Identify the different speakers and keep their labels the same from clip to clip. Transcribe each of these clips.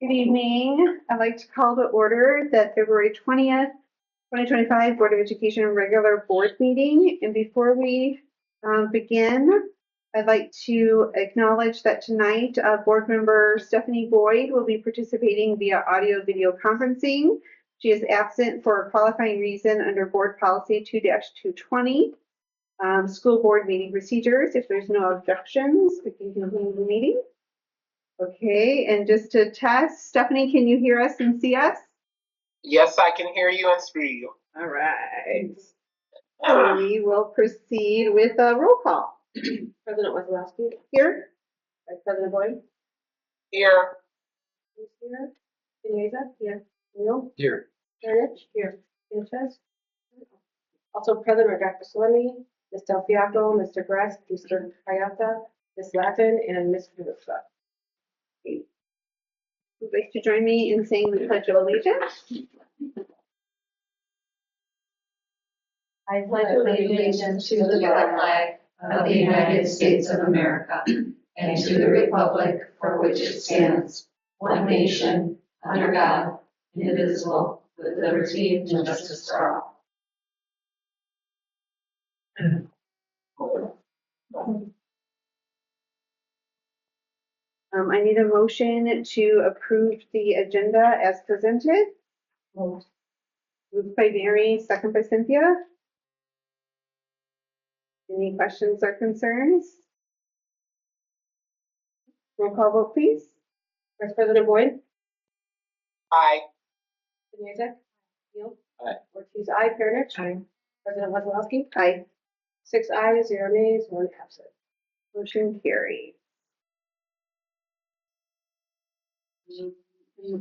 Speaker 1: Good evening. I'd like to call to order the February 20th, 2025 Board of Education regular board meeting. And before we begin, I'd like to acknowledge that tonight board member Stephanie Boyd will be participating via audio video conferencing. She is absent for a qualifying reason under board policy 2-220, school board meeting procedures. If there's no objections, we can continue the meeting. Okay, and just to test, Stephanie, can you hear us and see us?
Speaker 2: Yes, I can hear you and see you.
Speaker 1: All right. So we will proceed with a roll call.
Speaker 3: President Wesselowski.
Speaker 1: Here.
Speaker 3: Vice President Boyd.
Speaker 2: Here.
Speaker 3: Here. Pineza. Here. Neal.
Speaker 2: Here.
Speaker 3: Hernich. Here. Sanchez. Also present are Dr. Salemi, Ms. Delfiaco, Mr. Gress, Mr. Kayata, Ms. Latin, and Mr. Dubuxa.
Speaker 1: Would you like to join me in saying the Pledge of Allegiance?
Speaker 4: I pledge allegiance to the flag of the United States of America and to the republic for which it stands, one nation, under God, indivisible, with liberty and justice for all.
Speaker 1: I need a motion to approve the agenda as presented. Moved by Mary, second by Cynthia. Any questions or concerns? Roll call vote, please.
Speaker 3: Vice President Boyd.
Speaker 2: Aye.
Speaker 3: Pineza. Neal.
Speaker 2: Aye.
Speaker 3: Ortiz. Aye. Hernich. Aye. President Wesselowski.
Speaker 1: Aye.
Speaker 3: 6 ayes, 0 nays, 1 absent.
Speaker 1: Motion carried.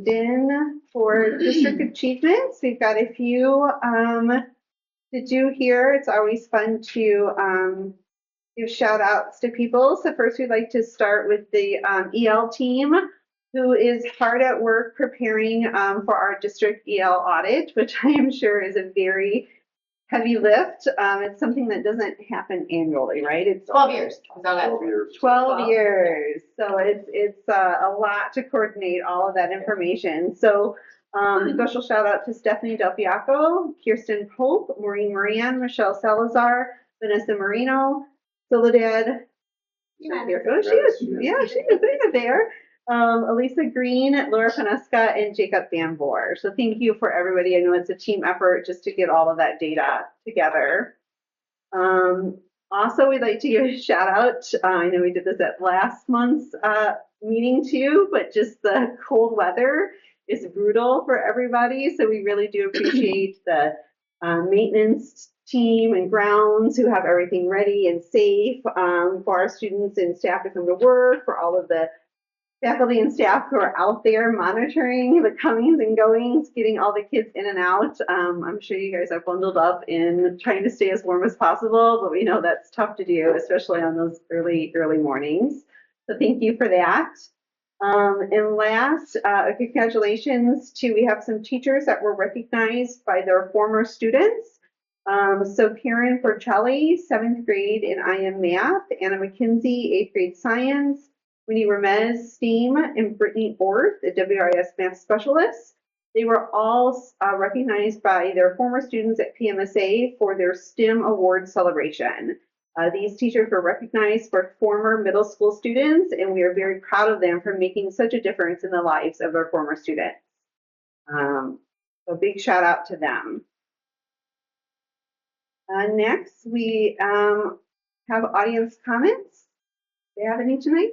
Speaker 1: Then for district achievements, we've got a few to do here. It's always fun to give shout outs to people. So first we'd like to start with the EL team, who is hard at work preparing for our district EL audit, which I am sure is a very heavy lift. It's something that doesn't happen annually, right? It's
Speaker 4: 12 years.
Speaker 1: 12 years. So it's a lot to coordinate all of that information. So special shout out to Stephanie Delfiaco, Kirsten Pope, Maureen Moran, Michelle Salazar, Vanessa Marino, Soledad. Oh, she is. Yeah, she is there. Elisa Green, Laura Panesca, and Jacob Van Boer. So thank you for everybody. I know it's a team effort just to get all of that data together. Also, we'd like to give a shout out. I know we did this at last month's meeting too, but just the cold weather is brutal for everybody. So we really do appreciate the maintenance team and grounds who have everything ready and safe for our students and staff to come to work, for all of the faculty and staff who are out there monitoring the comings and goings, getting all the kids in and out. I'm sure you guys are bundled up in trying to stay as warm as possible, but we know that's tough to do, especially on those early mornings. So thank you for that. And last, congratulations to, we have some teachers that were recognized by their former students. So Karen Porcelli, 7th grade in IM Math, Anna McKinsey, 8th grade Science, Winnie Ramez, STEAM, and Brittany Orth, the WRIS Math Specialist. They were all recognized by their former students at PMSA for their STEM Award celebration. These teachers were recognized for former middle school students, and we are very proud of them for making such a difference in the lives of our former students. So big shout out to them. Next, we have audience comments. Do you have any tonight?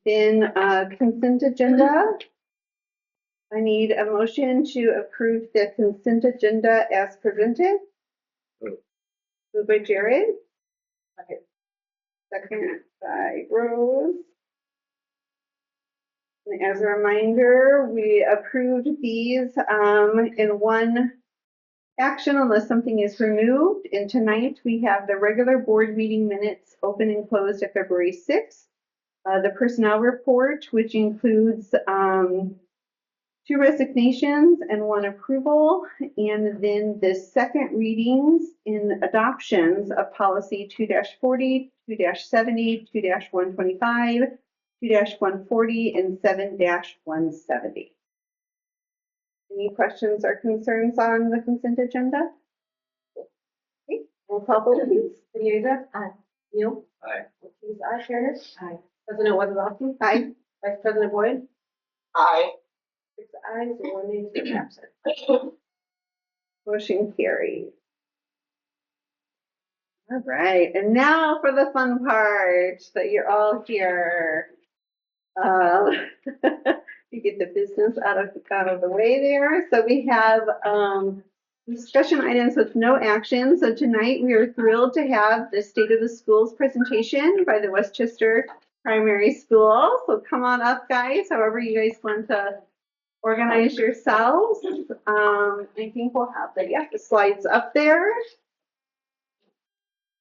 Speaker 1: Then consent agenda. I need a motion to approve the consent agenda as presented. Moved by Jared. Second by Rose. And as a reminder, we approved these in one action unless something is removed. And tonight we have the regular board meeting minutes open and closed at February 6th. The personnel report, which includes 2 resignations and 1 approval, and then the second readings in adoptions of policy 2-40, 2-70, 2-125, 2-140, and 7-170. Any questions or concerns on the consent agenda? Okay, roll call vote, please.
Speaker 3: Benita? Aye. Neal?
Speaker 2: Aye.
Speaker 3: Ortiz, aye. Sharon? Aye. President Wazalowski?
Speaker 1: Aye.
Speaker 3: Vice President Boyd?
Speaker 2: Aye.
Speaker 3: 6 ayes, 1 nay, 2 absent.
Speaker 1: Motion carried. All right, and now for the fun part that you're all here. You get the business out of the way there. So we have discussion items with no action. So tonight we are thrilled to have the State of the Schools presentation by the Westchester Primary School. So come on up, guys, however you guys want to organize yourselves. I think we'll have the slides up there.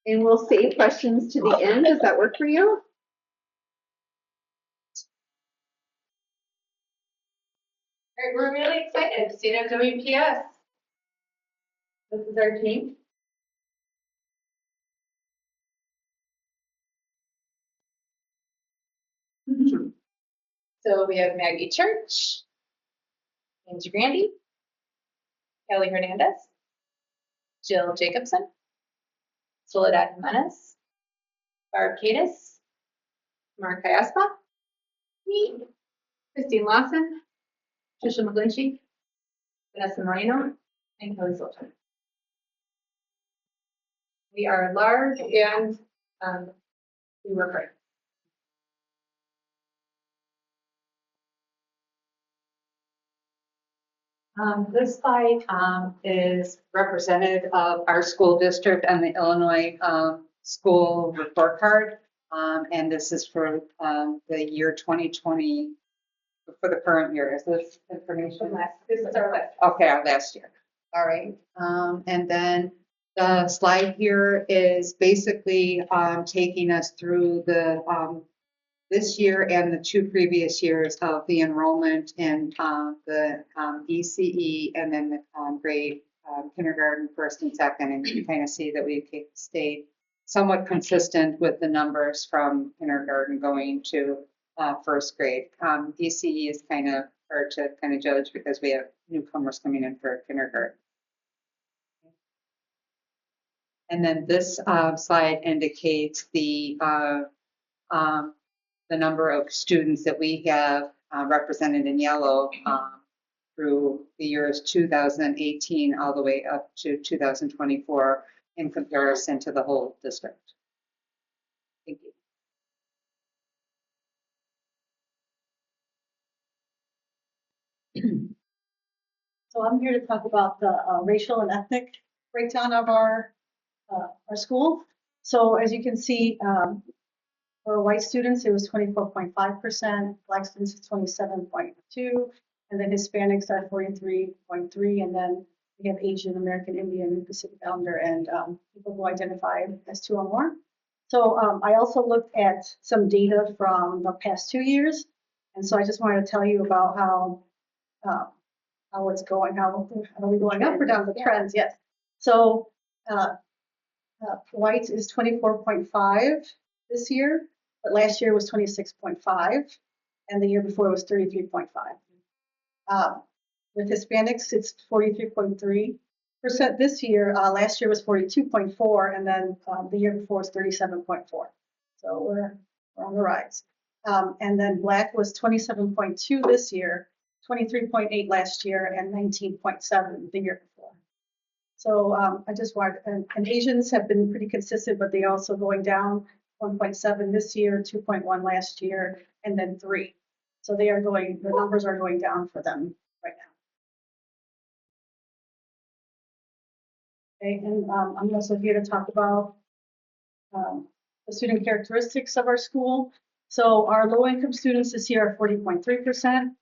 Speaker 1: And we'll save questions to the end. Does that work for you?
Speaker 5: All right, we're really excited. State of WPS. This is our team. So we have Maggie Church, Angie Grandy, Kelly Hernandez, Jill Jacobson, Soledad Jimenez, Barb Cadis, Mark Iaspa, me, Christine Lawson, Trisha McGlinchey, Vanessa Moreno, and Kelly Sultan. We are large and we work hard.
Speaker 6: This slide is representative of our school district and the Illinois school report card. And this is for the year 2020, for the current year. Is this information?
Speaker 5: This is our list.
Speaker 6: Okay, our last year. All right. And then the slide here is basically taking us through the this year and the 2 previous years of the enrollment in the ECE and then the grade kindergarten, first and second, and you kind of see that we've stayed somewhat consistent with the numbers from kindergarten going to first grade. ECE is kind of hard to kind of judge because we have newcomers coming in for kindergarten. And then this slide indicates the number of students that we have represented in yellow through the years 2018 all the way up to 2024 in comparison to the whole district. Thank you.
Speaker 7: So I'm here to talk about the racial and ethnic breakdown of our school. So as you can see, for white students, it was 24.5%, Black students 27.2%, and then Hispanics are 43.3%, and then we have Asian American, Indian, Pacific Islander, and people who identify as 2 or more. So I also looked at some data from the past 2 years, and so I just wanted to tell you about how it's going, how are we going up or down the trends? Yes. So white is 24.5 this year, but last year was 26.5, and the year before was 33.5. With Hispanics, it's 43.3% this year. Last year was 42.4, and then the year before was 37.4. So we're on the rise. And then Black was 27.2 this year, 23.8 last year, and 19.7 the year before. So I just wanted, and Asians have been pretty consistent, but they also going down 1.7 this year, 2.1 last year, and then 3. So they are going, the numbers are going down for them right now. Okay, and I'm also here to talk about the student characteristics of our school. So our low income students this year are 40.3%.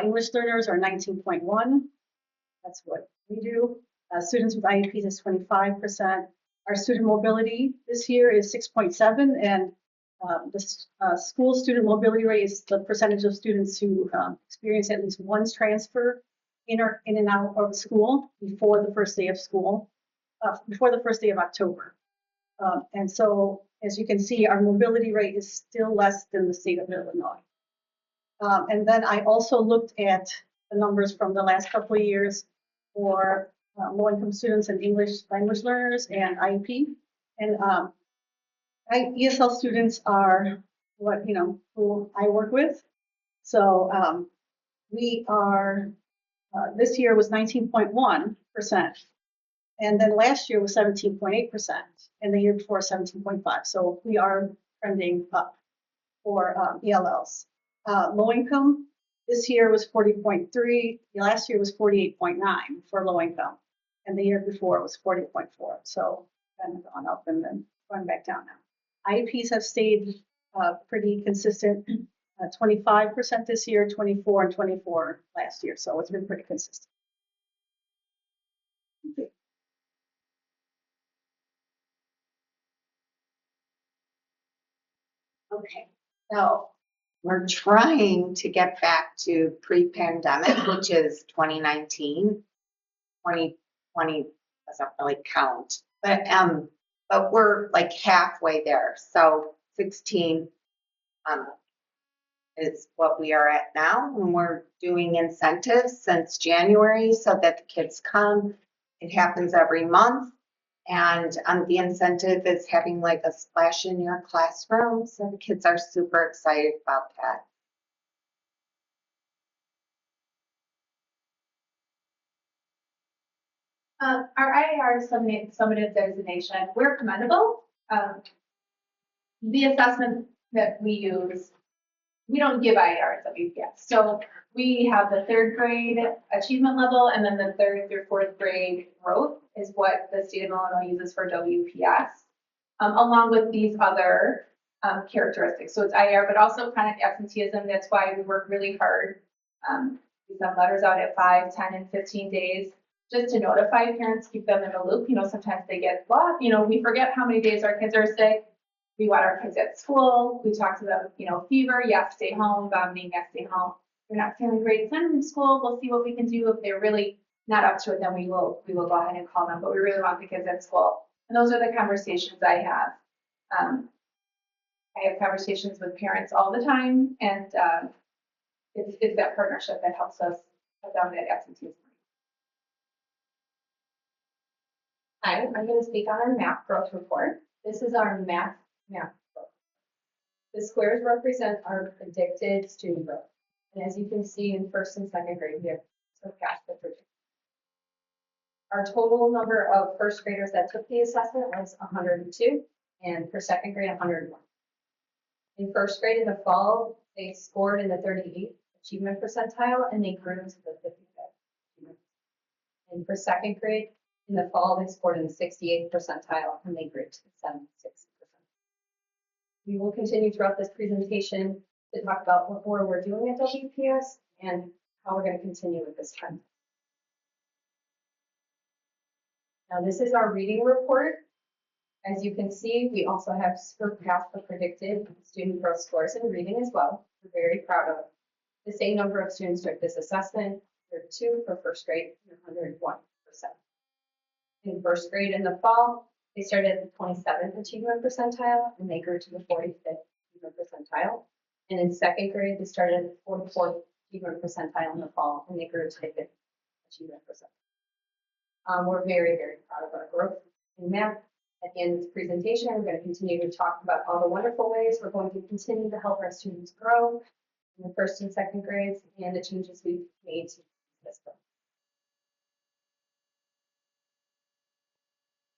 Speaker 7: English learners are 19.1. That's what we do. Students with IEPs is 25%. Our student mobility this year is 6.7, and the school student mobility rate is the percentage of students who experience at least one transfer in and out of school before the first day of school, before the first day of October. And so, as you can see, our mobility rate is still less than the state of Illinois. And then I also looked at the numbers from the last couple of years for low-income students and English language learners and IEP. And ESL students are what, who I work with. So we are, this year was 19.1%. And then last year was 17.8%. And the year before, 17.5%. So we are trending up for ELLs. Low income, this year was 40.3. Last year was 48.9 for low income. And the year before was 40.4. So kind of gone up and then going back down now. IEPs have stayed pretty consistent, 25% this year, 24 and 24 last year. So it's been pretty consistent.
Speaker 8: Okay, so we're trying to get back to pre-pandemic, which is 2019. 2020 doesn't really count, but we're like halfway there. So 16 is what we are at now, and we're doing incentives since January so that the kids come. It happens every month. And the incentive is having like a splash in your classroom. So the kids are super excited about that.
Speaker 5: Our IAR summative designation, we're commendable. The assessment that we use, we don't give IAR at WPS. So we have the 3rd grade achievement level, and then the 3rd through 4th grade growth is what the state of Illinois uses for WPS, along with these other characteristics. So it's IAR, but also kind of absenteeism. That's why we work really hard. We send letters out at 5, 10, and 15 days just to notify parents, keep them in the loop. Sometimes they get lost. We forget how many days our kids are sick. We want our kids at school. We talk to them, fever, yes, stay home, vomiting, yes, stay home. They're not feeling great, send them to school. We'll see what we can do. If they're really not up to it, then we will go ahead and call them. But we really want the kids at school. And those are the conversations I have. I have conversations with parents all the time, and it's that partnership that helps us cut down that absenteeism. Hi, I'm going to speak on our math growth report. This is our math growth. The squares represent our predicted student growth. And as you can see in 1st and 2nd grade, we have surpassed the prediction. Our total number of 1st graders that took the assessment was 102, and for 2nd grade, 101. In 1st grade in the fall, they scored in the 38th achievement percentile, and they grew to the 55th. And for 2nd grade, in the fall, they scored in the 68th percentile, and they grew to the 76th percentile. We will continue throughout this presentation to talk about what more we're doing at WPS and how we're going to continue with this trend. Now, this is our reading report. As you can see, we also have surpassed the predicted student growth scores in reading as well. We're very proud of the same number of students took this assessment. There are 2 for 1st grade and 101%. In 1st grade in the fall, they started at the 27th achievement percentile, and they grew to the 45th achievement percentile. And in 2nd grade, they started at the 44th achievement percentile in the fall, and they grew to the 5th achievement percentile. We're very, very proud of our growth in math. At the end of this presentation, we're going to continue to talk about all the wonderful ways we're going to continue to help our students grow in the 1st and 2nd grades and the changes we've made to this book.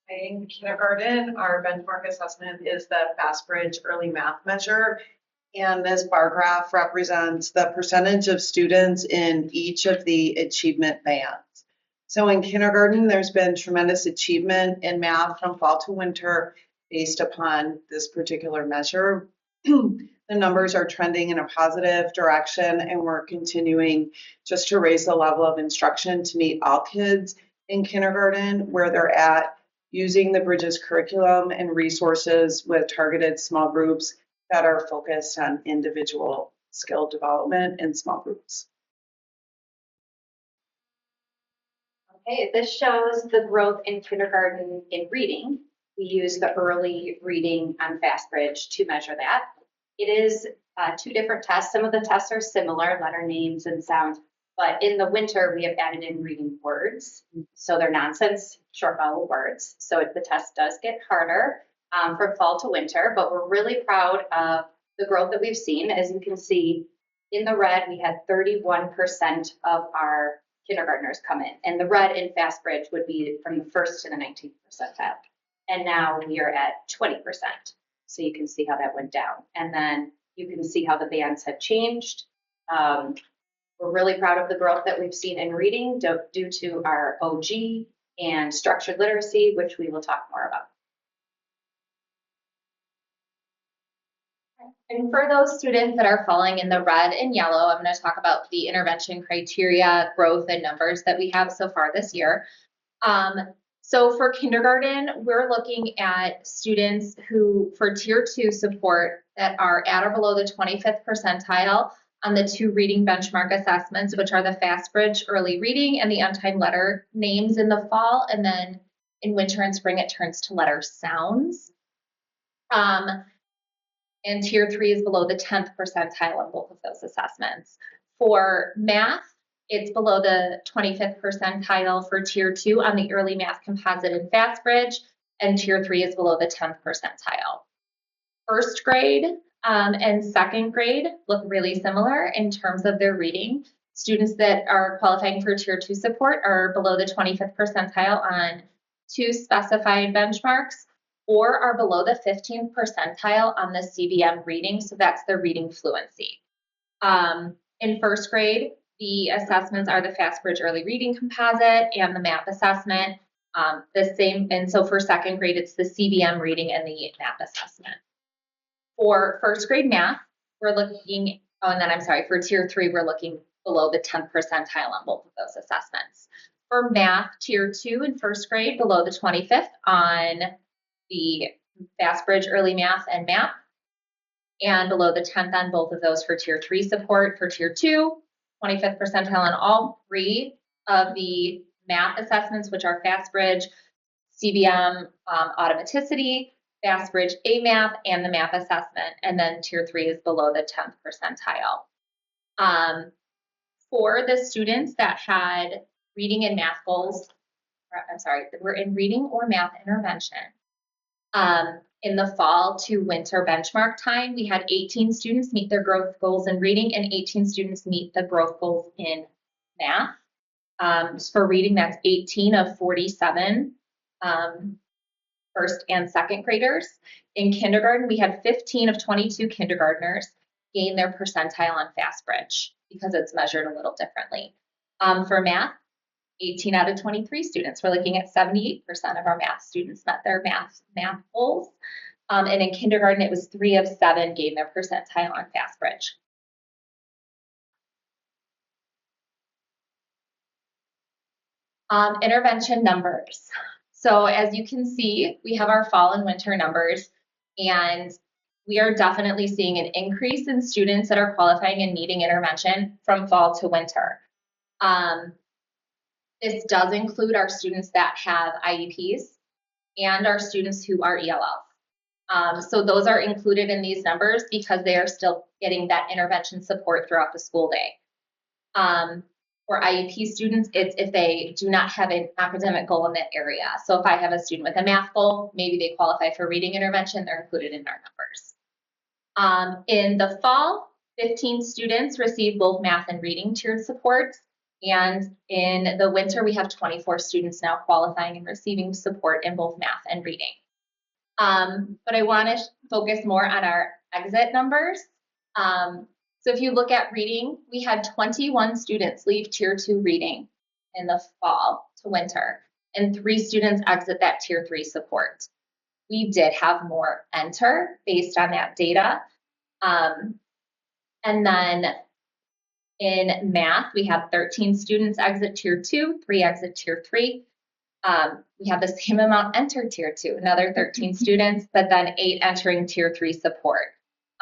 Speaker 9: In kindergarten, our benchmark assessment is the FastBridge Early Math Measure. And this bar graph represents the percentage of students in each of the achievement bands. So in kindergarten, there's been tremendous achievement in math from fall to winter based upon this particular measure. The numbers are trending in a positive direction, and we're continuing just to raise the level of instruction to meet all kids in kindergarten where they're at, using the Bridges curriculum and resources with targeted small groups that are focused on individual skill development in small groups.
Speaker 10: Okay, this shows the growth in kindergarten in reading. we use the early reading on FastBridge to measure that. It is 2 different tests. Some of the tests are similar, letter names and sounds, but in the winter, we have added in reading words. So they're nonsense short vowel words. So the test does get harder from fall to winter, but we're really proud of the growth that we've seen. As you can see in the red, we had 31% of our kindergartners come in. And the red in FastBridge would be from the 1st to the 19th percentile. And now we are at 20%. So you can see how that went down. And then you can see how the bands have changed. We're really proud of the growth that we've seen in reading due to our OG and structured literacy, which we will talk more about. And for those students that are falling in the red and yellow, I'm going to talk about the intervention criteria, growth, and numbers that we have so far this year. So for kindergarten, we're looking at students who, for tier 2 support, that are at or below the 25th percentile on the 2 reading benchmark assessments, which are the FastBridge early reading and the untimed letter names in the fall. And then in winter and spring, it turns to letter sounds. And tier 3 is below the 10th percentile on both of those assessments. For math, it's below the 25th percentile for tier 2 on the early math composite and FastBridge, and tier 3 is below the 10th percentile. First grade and second grade look really similar in terms of their reading. Students that are qualifying for tier 2 support are below the 25th percentile on 2 specified benchmarks, or are below the 15th percentile on the CBM reading, so that's their reading fluency. In first grade, the assessments are the FastBridge early reading composite and the MAP assessment. The same, and so for second grade, it's the CBM reading and the MAP assessment. For first grade math, we're looking, for tier 3, we're looking below the 10th percentile on both of those assessments. For math, tier 2 in first grade, below the 25th on the FastBridge early math and MAP, and below the 10th on both of those for tier 3 support. For tier 2, 25th percentile on all 3 of the math assessments, which are FastBridge, CBM, automaticity, FastBridge AMAP, and the MAP assessment. And then tier 3 is below the 10th percentile. For the students that had reading and math goals, we're in reading or math intervention. In the fall to winter benchmark time, we had 18 students meet their growth goals in reading and 18 students meet the growth goals in math. For reading, that's 18 of 47 first and second graders. In kindergarten, we had 15 of 22 kindergartners gain their percentile on FastBridge because it's measured a little differently. For math, 18 out of 23 students. We're looking at 78% of our math students met their math goals. And in kindergarten, it was 3 of 7 gained their percentile on FastBridge. Intervention numbers. So as you can see, we have our fall and winter numbers, and we are definitely seeing an increase in students that are qualifying and needing intervention from fall to winter. This does include our students that have IEPs and our students who are ELL. So those are included in these numbers because they are still getting that intervention support throughout the school day. For IEP students, it's if they do not have an academic goal in that area. So if I have a student with a math goal, maybe they qualify for reading intervention, they're included in our numbers. In the fall, 15 students receive both math and reading tiered supports. And in the winter, we have 24 students now qualifying and receiving support in both math and reading. But I want to focus more on our exit numbers. So if you look at reading, we had 21 students leave tier 2 reading in the fall to winter, and 3 students exit that tier 3 support. We did have more enter based on that data. And then in math, we had 13 students exit tier 2, 3 exit tier 3. We have the same amount enter tier 2, another 13 students, but then 8 entering tier 3 support.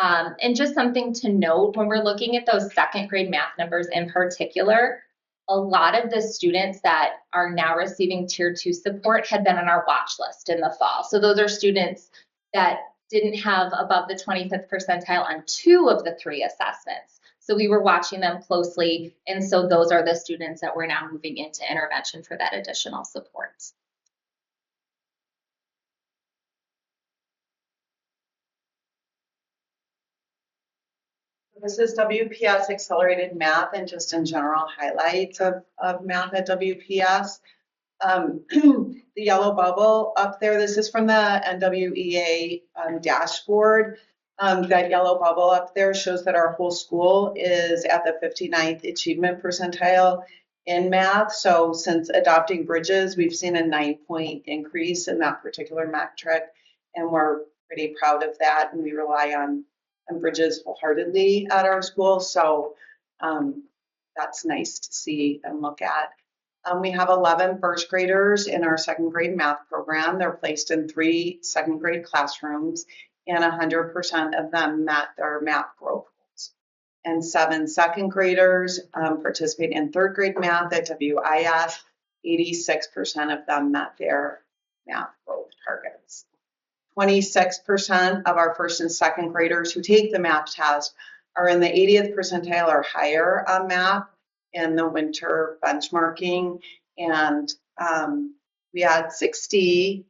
Speaker 10: And just something to note, when we're looking at those second grade math numbers in particular, a lot of the students that are now receiving tier 2 support had been on our watch list in the fall. So those are students that didn't have above the 25th percentile on 2 of the 3 assessments. So we were watching them closely. And so those are the students that we're now moving into intervention for that additional support.
Speaker 9: This is WPS Accelerated Math and just in general highlights of math at WPS. The yellow bubble up there, this is from the NWEA dashboard. That yellow bubble up there shows that our whole school is at the 59th achievement percentile in math. So since adopting Bridges, we've seen a 9-point increase in that particular metric, and we're pretty proud of that, and we rely on Bridges wholeheartedly at our school. So that's nice to see and look at. We have 11 first graders in our second grade math program. They're placed in 3 second grade classrooms, and 100% of them met their math growth goals. And 7 second graders participate in third grade math at WIS. 86% of them met their math growth targets. 26% of our first and second graders who take the math test are in the 80th percentile or higher on math in the winter benchmarking. And we had 49%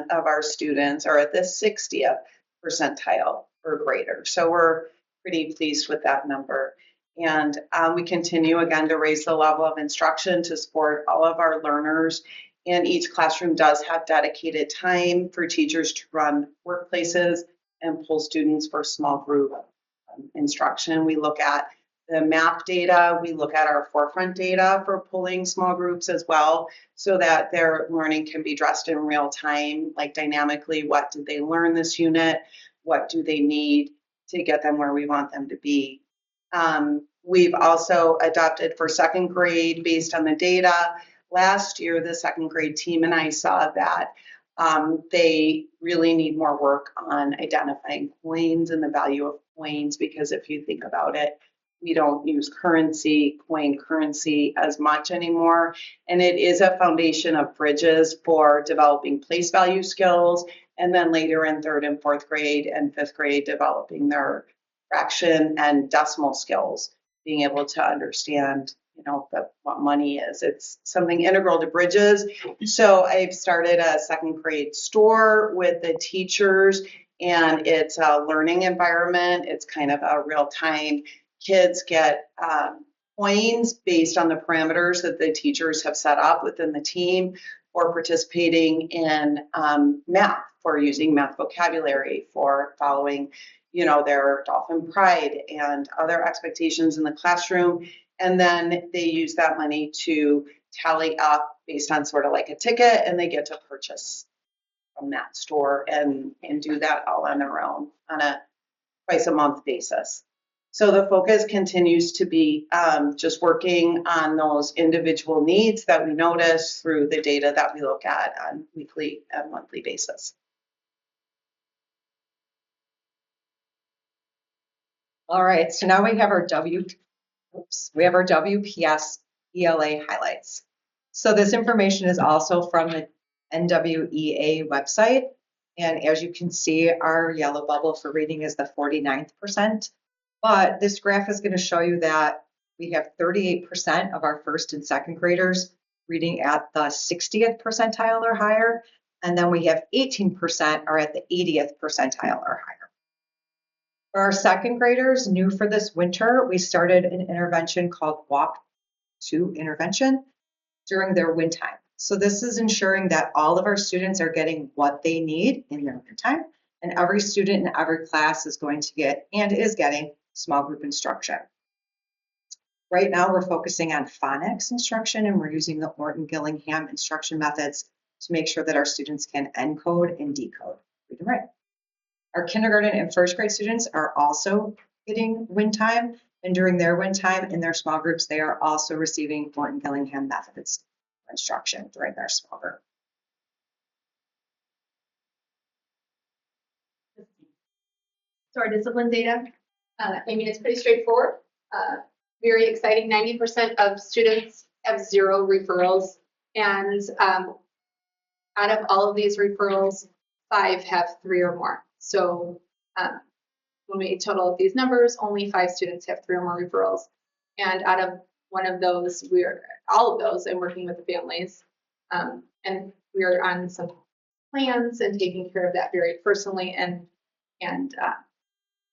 Speaker 9: of our students are at the 60th percentile or greater. So we're pretty pleased with that number. And we continue again to raise the level of instruction to support all of our learners. And each classroom does have dedicated time for teachers to run workplaces and pull students for small group instruction. We look at the MAP data, we look at our forefront data for pulling small groups as well, so that their learning can be addressed in real time, like dynamically, what did they learn this unit? What do they need to get them where we want them to be? We've also adopted for second grade based on the data. Last year, the second grade team and I saw that they really need more work on identifying coins and the value of coins, because if you think about it, we don't use coin currency as much anymore. And it is a foundation of Bridges for developing place value skills. And then later in third and fourth grade and fifth grade, developing their fraction and decimal skills, being able to understand, what money is. It's something integral to Bridges. So I've started a second grade store with the teachers, and it's a learning environment. It's kind of a real time. Kids get coins based on the parameters that the teachers have set up within the team for participating in math, for using math vocabulary, for following, their dolphin pride and other expectations in the classroom. And then they use that money to tally up based on sort of like a ticket, and they get to purchase from that store and do that all on their own on a twice a month basis. So the focus continues to be just working on those individual needs that we notice through the data that we look at on weekly and monthly basis.
Speaker 6: All right, so now we have our WPS ELA highlights. So this information is also from the NWEA website. And as you can see, our yellow bubble for reading is the 49th percent. But this graph is going to show you that we have 38% of our first and second graders reading at the 60th percentile or higher. And then we have 18% are at the 80th percentile or higher. For our second graders, new for this winter, we started an intervention called Walk to Intervention during their win time. So this is ensuring that all of our students are getting what they need in their win time, and every student in every class is going to get and is getting small group instruction. Right now, we're focusing on phonics instruction, and we're using the Orton-Gillingham instruction methods to make sure that our students can encode and decode, read and write. Our kindergarten and first grade students are also getting win time, and during their win time in their small groups, they are also receiving Orton-Gillingham methods for instruction during their small group.
Speaker 5: So our discipline data, it's pretty straightforward. very exciting. 90% of students have 0 referrals, and out of all of these referrals, 5 have 3 or more. So when we total up these numbers, only 5 students have 3 or more referrals. And out of one of those, all of those, I'm working with the families. And we're on some plans and taking care of that very personally and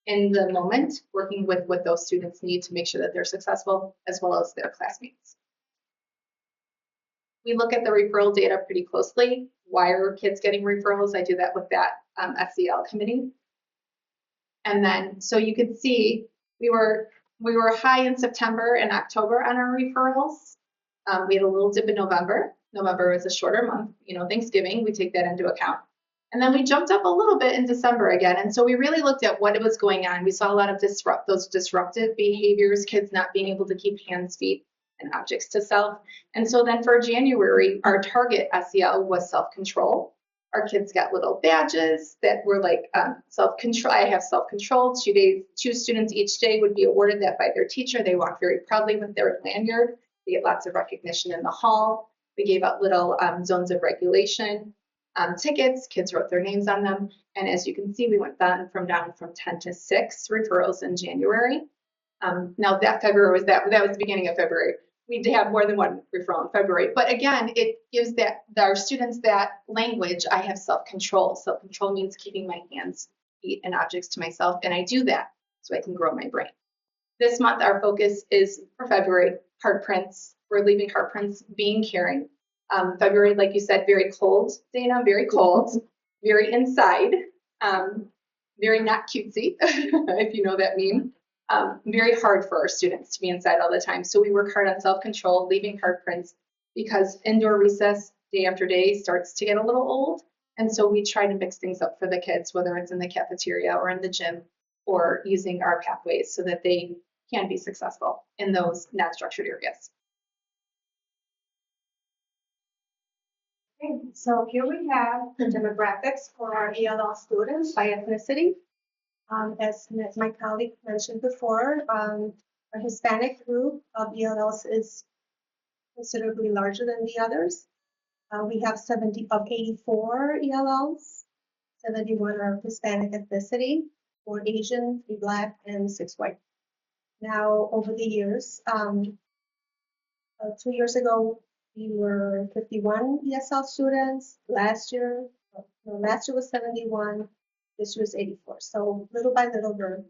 Speaker 5: in the moment, working with what those students need to make sure that they're successful, as well as their classmates. We look at the referral data pretty closely. Why are kids getting referrals? I do that with that SEL committee. And then, so you can see, we were high in September and October on our referrals. We had a little dip in November. November is a shorter month, Thanksgiving, we take that into account. And then we jumped up a little bit in December again. And so we really looked at what was going on. We saw a lot of those disruptive behaviors, kids not being able to keep hands, feet, and objects to self. And so then for January, our target SEL was self-control. Our kids got little badges that were like self-control. I have self-control. 2 students each day would be awarded that by their teacher. They walk very proudly with their lanyard. They get lots of recognition in the hall. We gave out little zones of regulation tickets. Kids wrote their names on them. And as you can see, we went down from 10 to 6 referrals in January. Now that February was that was the beginning of February. We did have more than 1 referral in February. But again, it gives our students that language. I have self-control. Self-control means keeping my hands, feet, and objects to myself. And I do that so I can grow my brain. This month, our focus is for February, heart prints. We're leaving heart prints being caring. February, like you said, very cold, Dana, very cold, very inside, very not cutesy, if you know that meme. Very hard for our students to be inside all the time. So we work hard on self-control, leaving heart prints, because indoor recess day after day starts to get a little old. And so we try to mix things up for the kids, whether it's in the cafeteria or in the gym or using our pathways so that they can be successful in those non-structured areas.
Speaker 3: Okay, so here we have the demographics for our ELL students by ethnicity. As my colleague mentioned before, our Hispanic group of ELLs is considerably larger than the others. We have 70 of 84 ELLs, 71 are Hispanic ethnicity, 4 Asian, 3 Black, and 6 white. Now, over the years, 2 years ago, we were 51 ESL students. Last year was 71. This year is 84. So little by little, we're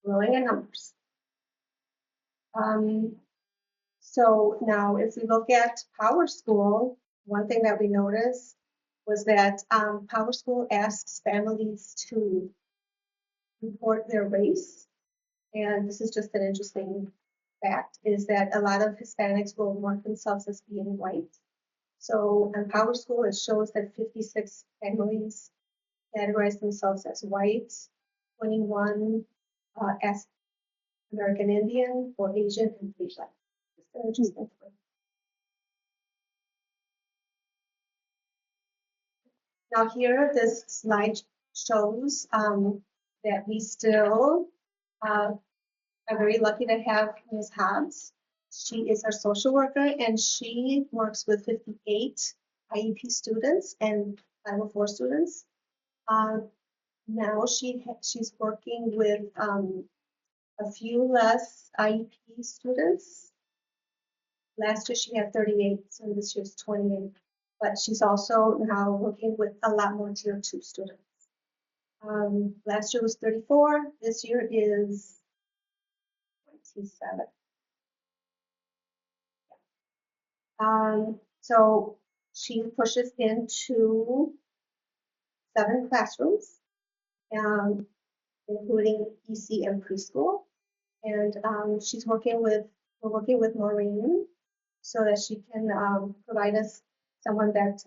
Speaker 3: growing in numbers. So now, if we look at Power School, one thing that we noticed was that Power School asks families to report their race. And this is just an interesting fact, is that a lot of Hispanics will mark themselves as being white. So on Power School, it shows that 56 families categorize themselves as white, 21 as American Indian or Asian, and 3 Black. Just an interesting thing. Now here, this slide shows that we still are very lucky to have Ms. Hobbs. She is our social worker, and she works with 58 IEP students and 504 students. Now she's working with a few less IEP students. Last year she had 38, so this year's 28. But she's also now working with a lot more tier 2 students. Last year was 34. This year is 27. So she pushes into 7 classrooms, including EC and preschool. And we're working with Maureen so that she can provide us someone that's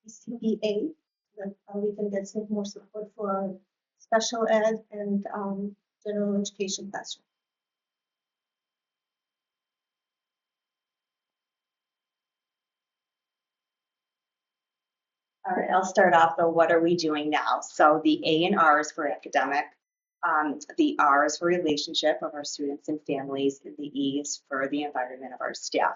Speaker 3: ECEA, that we can get some more support for our special ed and general education classroom.
Speaker 11: All right, I'll start off though. What are we doing now? So the A and R's for academic The R is for relationship of our students and families, and the E is for the environment of our staff.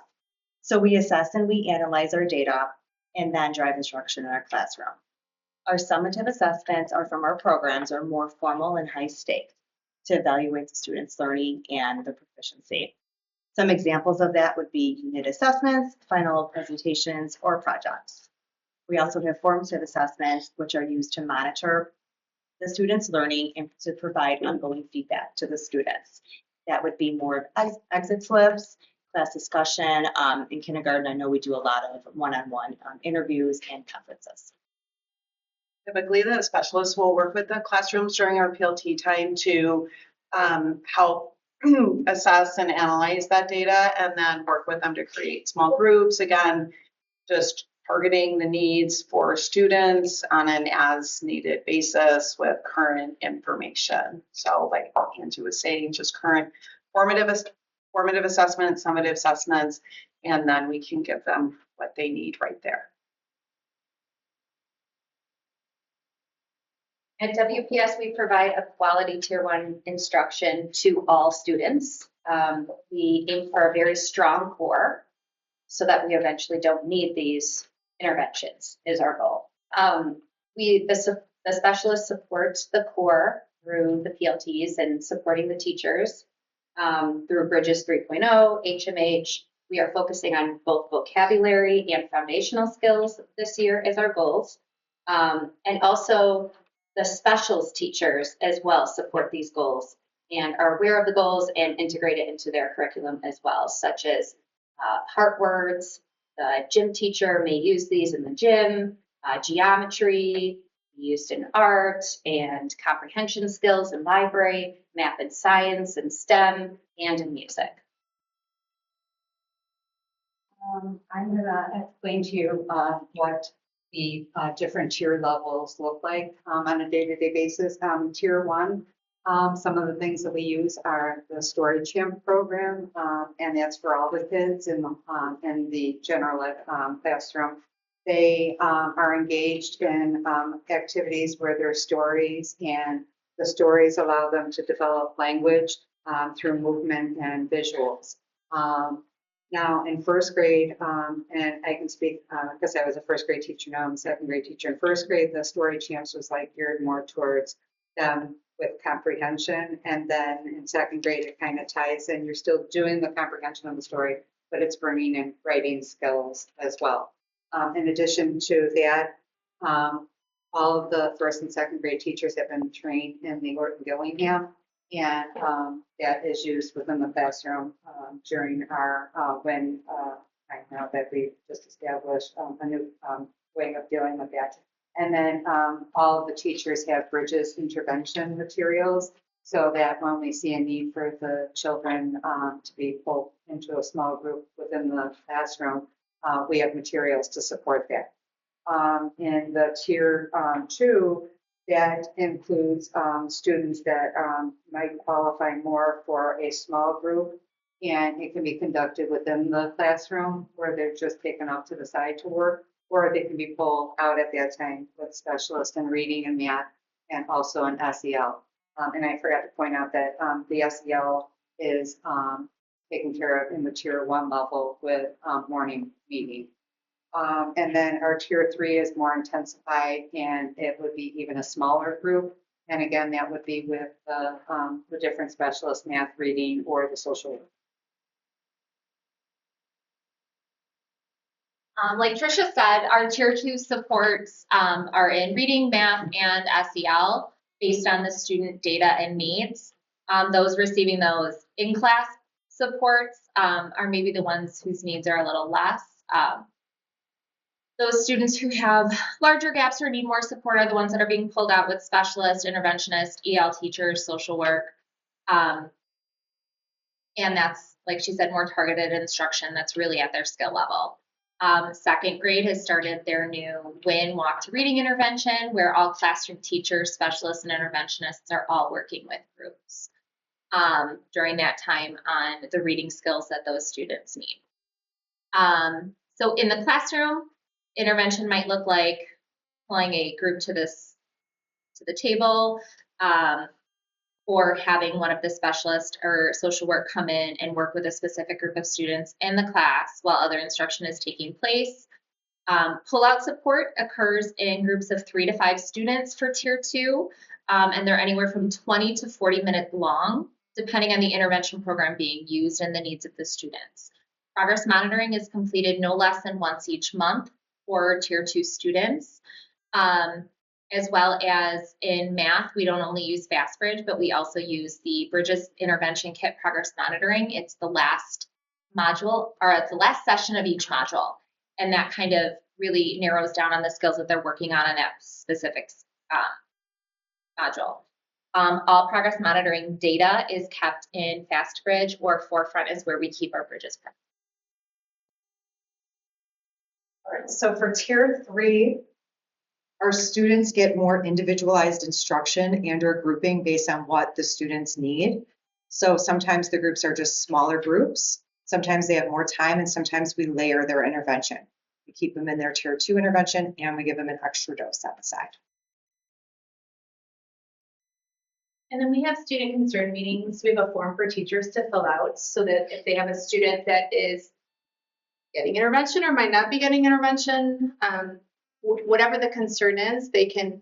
Speaker 11: So we assess and we analyze our data and then drive instruction in our classroom. Our summative assessments are from our programs are more formal and high stakes to evaluate the students' learning and their proficiency. Some examples of that would be unit assessments, final presentations, or projects. We also have formative assessments, which are used to monitor the students' learning and to provide ongoing feedback to the students. That would be more of exit slips, class discussion. In kindergarten, I know we do a lot of one-on-one interviews and conferences.
Speaker 9: Typically, the specialists will work with the classrooms during our PLT time to help assess and analyze that data and then work with them to create small groups. Again, just targeting the needs for students on an as needed basis with current information. So like Angie was saying, just current formative assessments, summative assessments, and then we can give them what they need right there.
Speaker 10: At WPS, we provide a quality tier 1 instruction to all students. We aim for a very strong core so that we eventually don't need these interventions is our goal. The specialist supports the core through the PLTs and supporting the teachers through Bridges 3.0, HMH. We are focusing on both vocabulary and foundational skills this year as our goals. And also the specials teachers as well support these goals and are aware of the goals and integrate it into their curriculum as well, such as heart words. The gym teacher may use these in the gym, geometry, used in art, and comprehension skills in library, math and science, and STEM, and in music.
Speaker 6: I'm gonna explain to you what the different tier levels look like on a day-to-day basis. Tier 1, some of the things that we use are the Story Champ program, and that's for all the kids in the general ed classroom. They are engaged in activities where there are stories, and the stories allow them to develop language through movement and visuals. Now in first grade, and I can speak because I was a first grade teacher, now I'm a second grade teacher. In first grade, the Story Champs was like geared more towards them with comprehension. And then in second grade, it kind of ties in. You're still doing the comprehension of the story, but it's bringing in writing skills as well. In addition to that, all of the first and second grade teachers have been trained in the Orton Gillingham, and that is used within the classroom during our I know that we just established a new way of dealing with that. And then all of the teachers have Bridges intervention materials so that when we see a need for the children to be pulled into a small group within the classroom, we have materials to support that. In the tier 2, that includes students that might qualify more for a small group, and it can be conducted within the classroom where they're just taken off to the side to work, or they can be pulled out at that time with specialists in reading and math and also in SEL. And I forgot to point out that the SEL is taken care of in the tier 1 level with morning meeting. And then our tier 3 is more intensified, and it would be even a smaller group. And again, that would be with the different specialists, math, reading, or the social work.
Speaker 10: Like Tricia said, our tier 2 supports are in reading, math, and SEL based on the student data and needs. Those receiving those in-class supports are maybe the ones whose needs are a little less. Those students who have larger gaps or need more support are the ones that are being pulled out with specialists, interventionists, EL teachers, social work. And that's, like she said, more targeted instruction that's really at their skill level. Second grade has started their new WIN Walk to Reading intervention, where all classroom teachers, specialists, and interventionists are all working with groups during that time on the reading skills that those students need. So in the classroom, intervention might look like pulling a group to the table, or having one of the specialists or social work come in and work with a specific group of students in the class while other instruction is taking place. Pull-out support occurs in groups of 3 to 5 students for Tier 2, and they're anywhere from 20 to 40 minutes long, depending on the intervention program being used and the needs of the students. Progress monitoring is completed no less than once each month for Tier 2 students. As well as in math, we don't only use FastBridge, but we also use the Bridges Intervention Kit Progress Monitoring. It's the last module, or it's the last session of each module. And that kind of really narrows down on the skills that they're working on in that specific module. All progress monitoring data is kept in FastBridge, or Forefront is where we keep our bridges.
Speaker 6: All right, so for Tier 3, our students get more individualized instruction and or grouping based on what the students need. So sometimes the groups are just smaller groups. Sometimes they have more time, and sometimes we layer their intervention. We keep them in their Tier 2 intervention, and we give them an extra dose on the side.
Speaker 5: And then we have student concern meetings. We have a form for teachers to fill out so that if they have a student that is getting intervention or might not be getting intervention, whatever the concern is, they can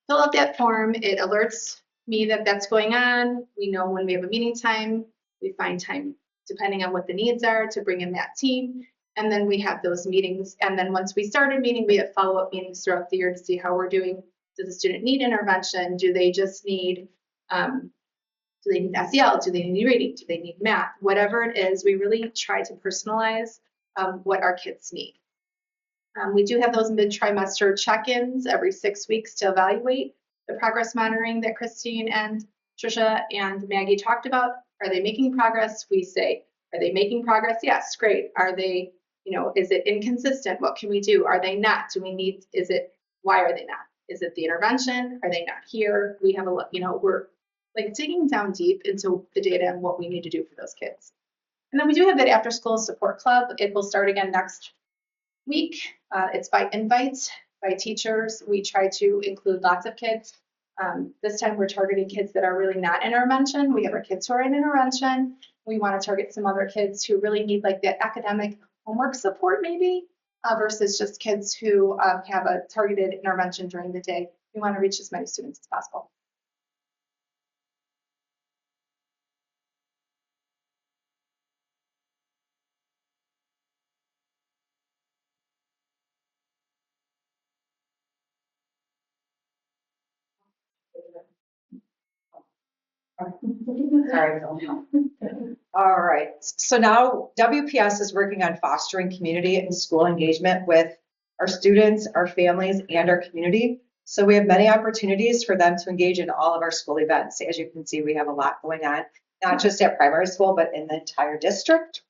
Speaker 5: fill out that form. It alerts me that that's going on. We know when we have a meeting time. We find time, depending on what the needs are, to bring in that team. And then we have those meetings. And then once we start a meeting, we have follow-up meetings throughout the year to see how we're doing. Does the student need intervention? Do they just need do they need SEL? Do they need reading? Do they need math? Whatever it is, we really try to personalize what our kids need. We do have those mid-trimester check-ins every 6 weeks to evaluate the progress monitoring that Christine and Trisha and Maggie talked about. Are they making progress? We say, are they making progress? Yes, great. Are they, is it inconsistent? What can we do? Are they not? Do we need, why are they not? Is it the intervention? Are they not here? We have we're like digging down deep into the data and what we need to do for those kids. And then we do have that after school support club. It will start again next week. It's by invite by teachers. We try to include lots of kids. This time we're targeting kids that are really not in intervention. We have our kids who are in intervention. We want to target some other kids who really need like that academic homework support maybe versus just kids who have a targeted intervention during the day. We want to reach as many students as possible.
Speaker 6: Sorry. All right. So now WPS is working on fostering community and school engagement with our students, our families, and our community. So we have many opportunities for them to engage in all of our school events. As you can see, we have a lot going on, not just at primary school, but in the entire district.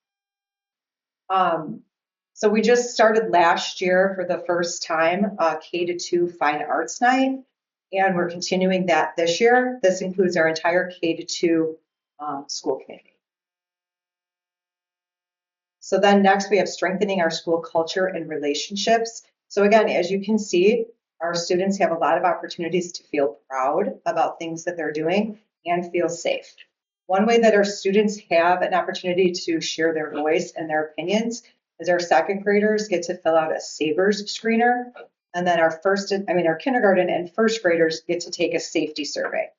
Speaker 6: So we just started last year for the first time K-2 Fine Arts Night. And we're continuing that this year. This includes our entire K-2 school community. So then next we have strengthening our school culture and relationships. So again, as you can see, our students have a lot of opportunities to feel proud about things that they're doing and feel safe. One way that our students have an opportunity to share their voice and their opinions is our second graders get to fill out a SAVERS screener. And then our kindergarten and first graders get to take a safety survey.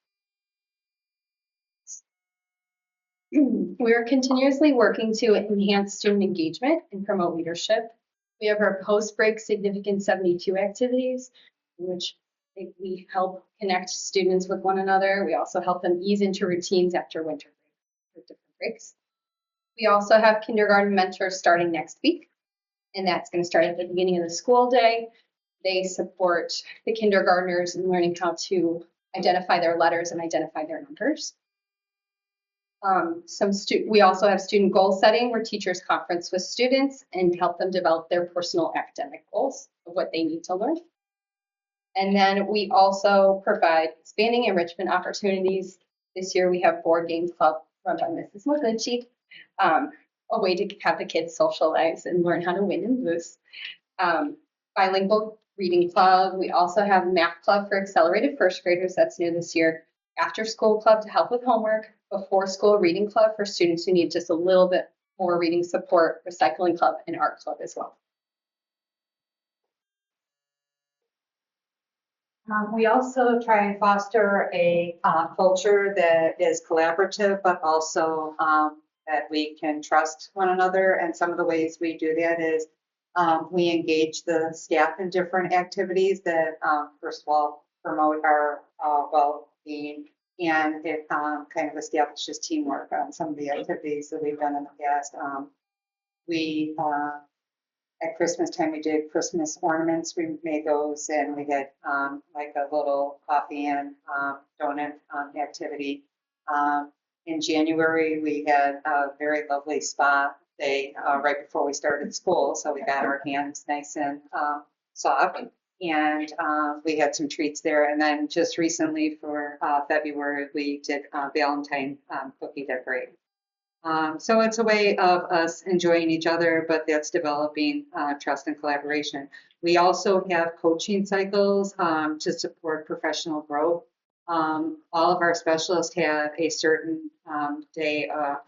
Speaker 12: We're continuously working to enhance student engagement and promote leadership. We have our post-break Significant 72 activities, in which we help connect students with one another. We also help them ease into routines after winter break or different breaks. We also have kindergarten mentors starting next week, and that's going to start at the beginning of the school day. They support the kindergartners in learning how to identify their letters and identify their numbers. We also have student goal setting, where teachers conference with students and help them develop their personal academic goals of what they need to learn. And then we also provide expanding enrichment opportunities. This year we have board game club run by Mrs. Moguchi, a way to have the kids socialize and learn how to win and lose. Bilingual reading club. We also have math club for accelerated first graders. That's new this year. after school club to help with homework, before school reading club for students who need just a little bit more reading support, recycling club, and art club as well.
Speaker 6: We also try and foster a culture that is collaborative, but also that we can trust one another. And some of the ways we do that is we engage the staff in different activities that, first of all, promote our well-being, and it kind of establishes teamwork on some of the activities that we've done in the past. We at Christmas time, we did Christmas ornaments. We made those, and we had like a little coffee and donut activity. In January, we had a very lovely spa day right before we started school, so we got our hands nice and soft, and we had some treats there. And then just recently for February, we did Valentine cookie decorating. So it's a way of us enjoying each other, but that's developing trust and collaboration. We also have coaching cycles to support professional growth. All of our specialists have a certain day, a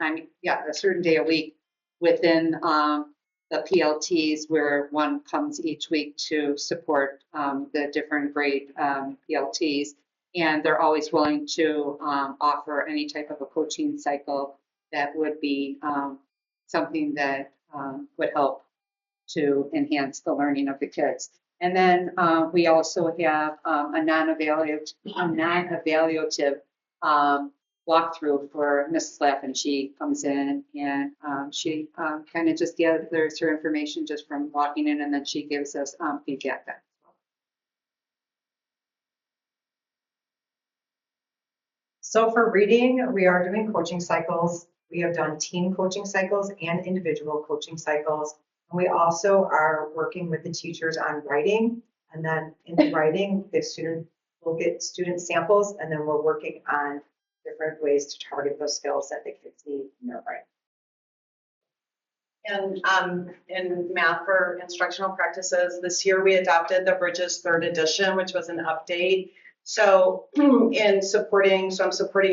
Speaker 6: certain day a week within the PLTs where one comes each week to support the different grade PLTs. And they're always willing to offer any type of a coaching cycle that would be something that would help to enhance the learning of the kids. And then we also have a non-evaluative walkthrough for Mrs. Laffin. She comes in and she kind of just gathers her information just from walking in, and then she gives us feedback back.
Speaker 13: So for reading, we are doing coaching cycles. We have done team coaching cycles and individual coaching cycles. And we also are working with the teachers on writing. And then in the writing, we'll get student samples, and then we're working on different ways to target those skills that the kids need in their writing.
Speaker 9: And in math for instructional practices, this year we adopted the Bridges 3rd edition, which was an update. So I'm supporting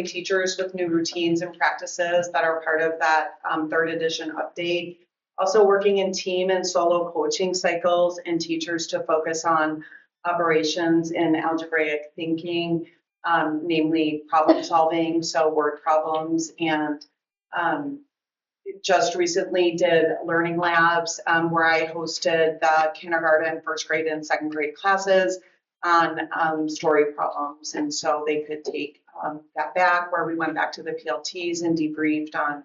Speaker 9: teachers with new routines and practices that are part of that 3rd edition update. Also working in team and solo coaching cycles and teachers to focus on operations and algebraic thinking, namely problem solving, so word problems, and just recently did learning labs where I hosted the kindergarten, first grade, and second grade classes on story problems. And so they could take that back, where we went back to the PLTs and debriefed on,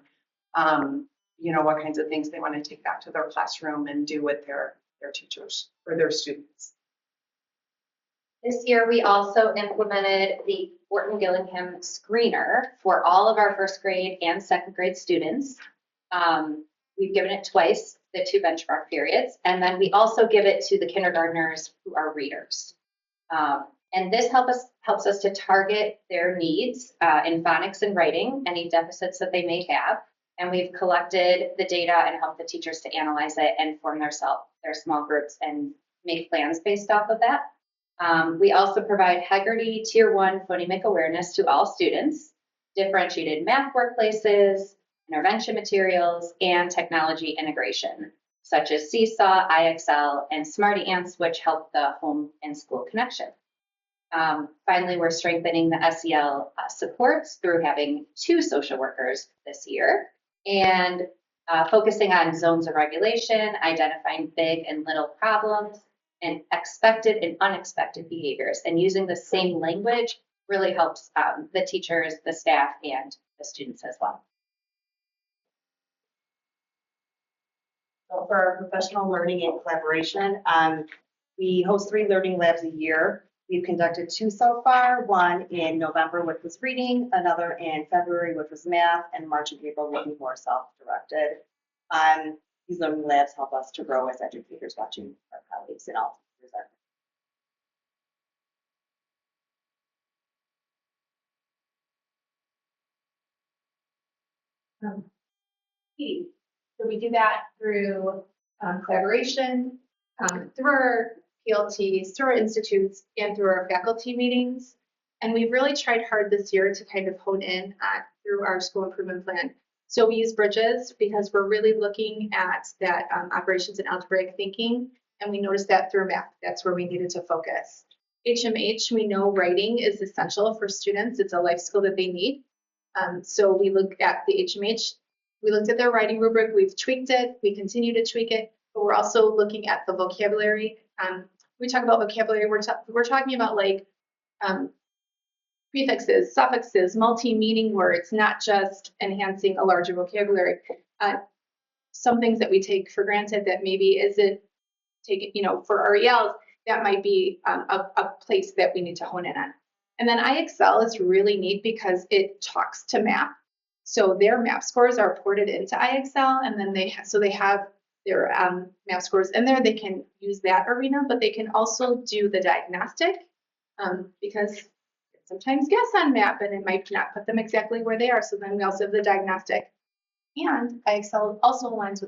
Speaker 9: what kinds of things they want to take back to their classroom and do with their teachers or their students.
Speaker 10: This year, we also implemented the Wharton Gillingham screener for all of our first grade and second grade students. We've given it twice, the 2 benchmark periods, and then we also give it to the kindergartners who are readers. And this helps us to target their needs in phonics and writing, any deficits that they may have. And we've collected the data and helped the teachers to analyze it and form their small groups and make plans based off of that. We also provide Heggerty Tier 1 phonemic awareness to all students, differentiated math workplaces, intervention materials, and technology integration, such as Seesaw, IXL, and Smarty Ants, which help the home and school connection. Finally, we're strengthening the SEL supports through having 2 social workers this year, and focusing on zones of regulation, identifying big and little problems, and expected and unexpected behaviors. And using the same language really helps the teachers, the staff, and the students as well.
Speaker 11: So for our professional learning and collaboration, we host 3 learning labs a year. We've conducted 2 so far, one in November, which was reading, another in February, which was math, and March and April will be more self-directed. These learning labs help us to grow as educators, watching our colleagues and all.
Speaker 5: So we do that through collaboration, through our PLTs, through our institutes, and through our faculty meetings. And we've really tried hard this year to kind of hone in through our school improvement plan. So we use Bridges because we're really looking at that operations and algebraic thinking. And we noticed that through math, that's where we needed to focus. HMH, we know writing is essential for students. It's a life skill that they need. So we look at the HMH. We looked at their writing rubric. We've tweaked it. We continue to tweak it. But we're also looking at the vocabulary. We talk about vocabulary. We're talking about like prefixes, suffixes, multi-meaning words, not just enhancing a larger vocabulary. Some things that we take for granted that maybe isn't taken, for RELs, that might be a place that we need to hone in on. And then IXL is really neat because it talks to MAP. So their MAP scores are ported into IXL, and then they have their MAP scores in there. They can use that arena, but they can also do the diagnostic because sometimes guess on MAP and it might not put them exactly where they are. So then we also have the diagnostic. And IXL also aligns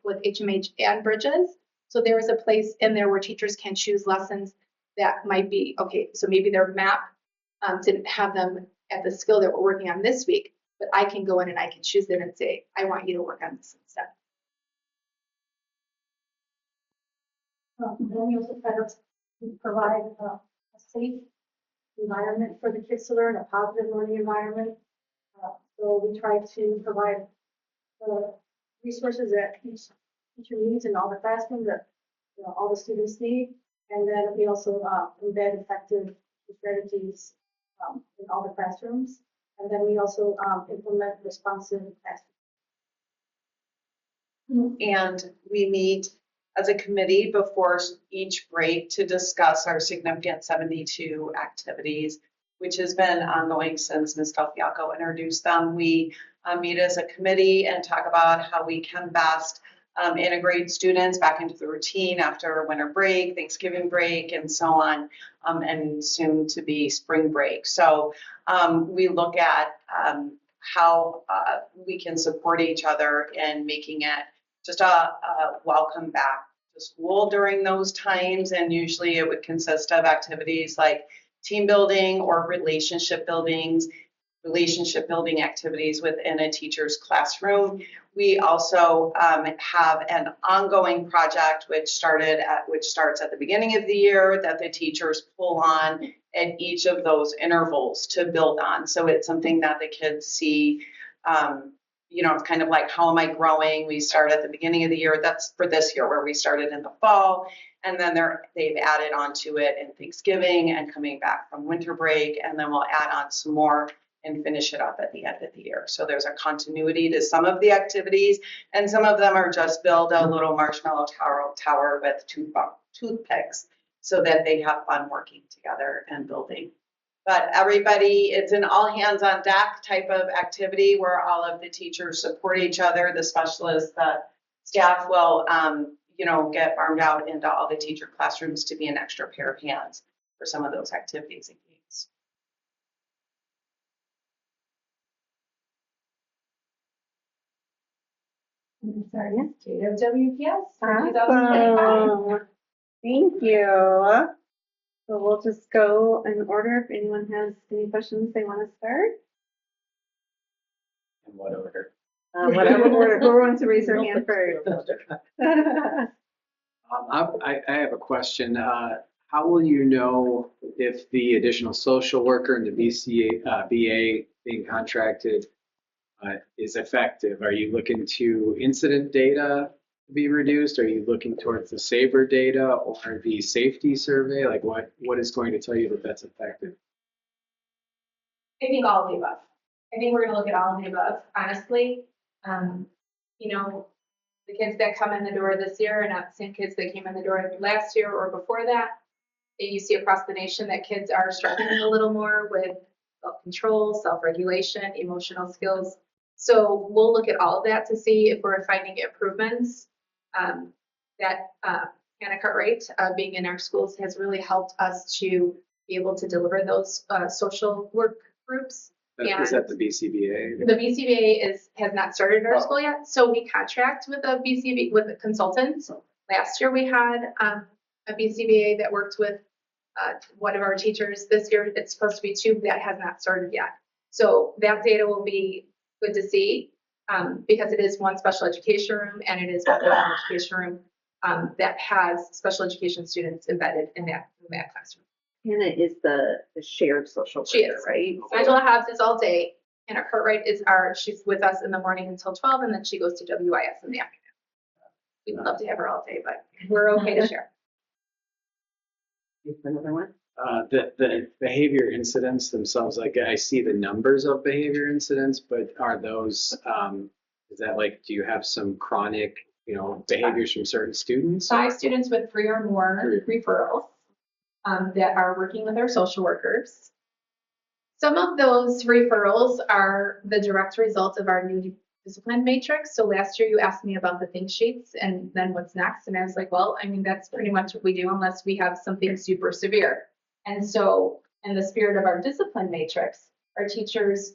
Speaker 5: with HMH and Bridges. So there is a place in there where teachers can choose lessons that might be, okay, so maybe their MAP didn't have them at the skill that we're working on this week, but I can go in and I can choose it and say, I want you to work on this instead.
Speaker 7: Then we also try to provide a safe environment for the kids to learn, a positive learning environment. So we try to provide the resources that each teacher needs in all the classrooms that all the students need. And then we also embed effective strategies in all the classrooms. And then we also implement responsive classrooms.
Speaker 9: And we meet as a committee before each break to discuss our significant 72 activities, which has been ongoing since Ms. Delfiaco introduced them. We meet as a committee and talk about how we can best integrate students back into the routine after winter break, Thanksgiving break, and so on, and soon to be spring break. So we look at how we can support each other in making it just a welcome back to school during those times. And usually it would consist of activities like team building or relationship building activities within a teacher's classroom. We also have an ongoing project which starts at the beginning of the year that the teachers pull on at each of those intervals to build on. So it's something that the kids see, it's kind of like, how am I growing? We start at the beginning of the year. That's for this year where we started in the fall. And then they've added onto it in Thanksgiving and coming back from winter break. And then we'll add on some more and finish it up at the end of the year. So there's a continuity to some of the activities, and some of them are just build a little marshmallow tower with toothpicks so that they have fun working together and building. But everybody, it's an all hands on deck type of activity where all of the teachers support each other. The specialists, the staff will, get farmed out into all the teacher classrooms to be an extra pair of hands for some of those activities and games.
Speaker 5: Sorry, JWPS.
Speaker 1: Awesome. Thank you. So we'll just go in order if anyone has any questions they want to start.
Speaker 14: In what order?
Speaker 1: Whatever order. Who wants to raise their hand first?
Speaker 14: I have a question. How will you know if the additional social worker and the BA being contracted is effective? Are you looking to incident data to be reduced? Are you looking towards the SABRE data or the safety survey? Like what is going to tell you that that's effective?
Speaker 5: I think all of the above. I think we're going to look at all of the above, honestly. The kids that come in the door this year are not the same kids that came in the door last year or before that. And you see across the nation that kids are struggling a little more with self-control, self-regulation, emotional skills. So we'll look at all of that to see if we're finding improvements. Hannah Cartwright being in our schools has really helped us to be able to deliver those social work groups.
Speaker 14: Is that the BCBA?
Speaker 5: The BCBA has not started in our school yet, so we contract with a BCBA with a consultant. Last year we had a BCBA that worked with One of our teachers this year, it's supposed to be 2, that has not started yet. So that data will be good to see because it is one special education room and it is one education room that has special education students embedded in that classroom.
Speaker 1: Hannah is the shared social
Speaker 5: She
Speaker 1: worker,
Speaker 5: is.
Speaker 1: right?
Speaker 5: Angela Hobbs is all day. Hannah Cartwright she's with us in the morning until 12, and then she goes to WIS in the afternoon. We'd love to have her all day, but we're okay to share.
Speaker 1: Another one?
Speaker 14: The behavior incidents themselves, like I see the numbers of behavior incidents, but are those, is that like, do you have some chronic, behaviors from certain students?
Speaker 5: 5 students with 3 or more referrals that are working with our social workers. Some of those referrals are the direct result of our new discipline matrix. So last year you asked me about the think sheets and then what's next. And I was like, well, I mean, that's pretty much what we do unless we have something super severe. And so in the spirit of our discipline matrix, our teachers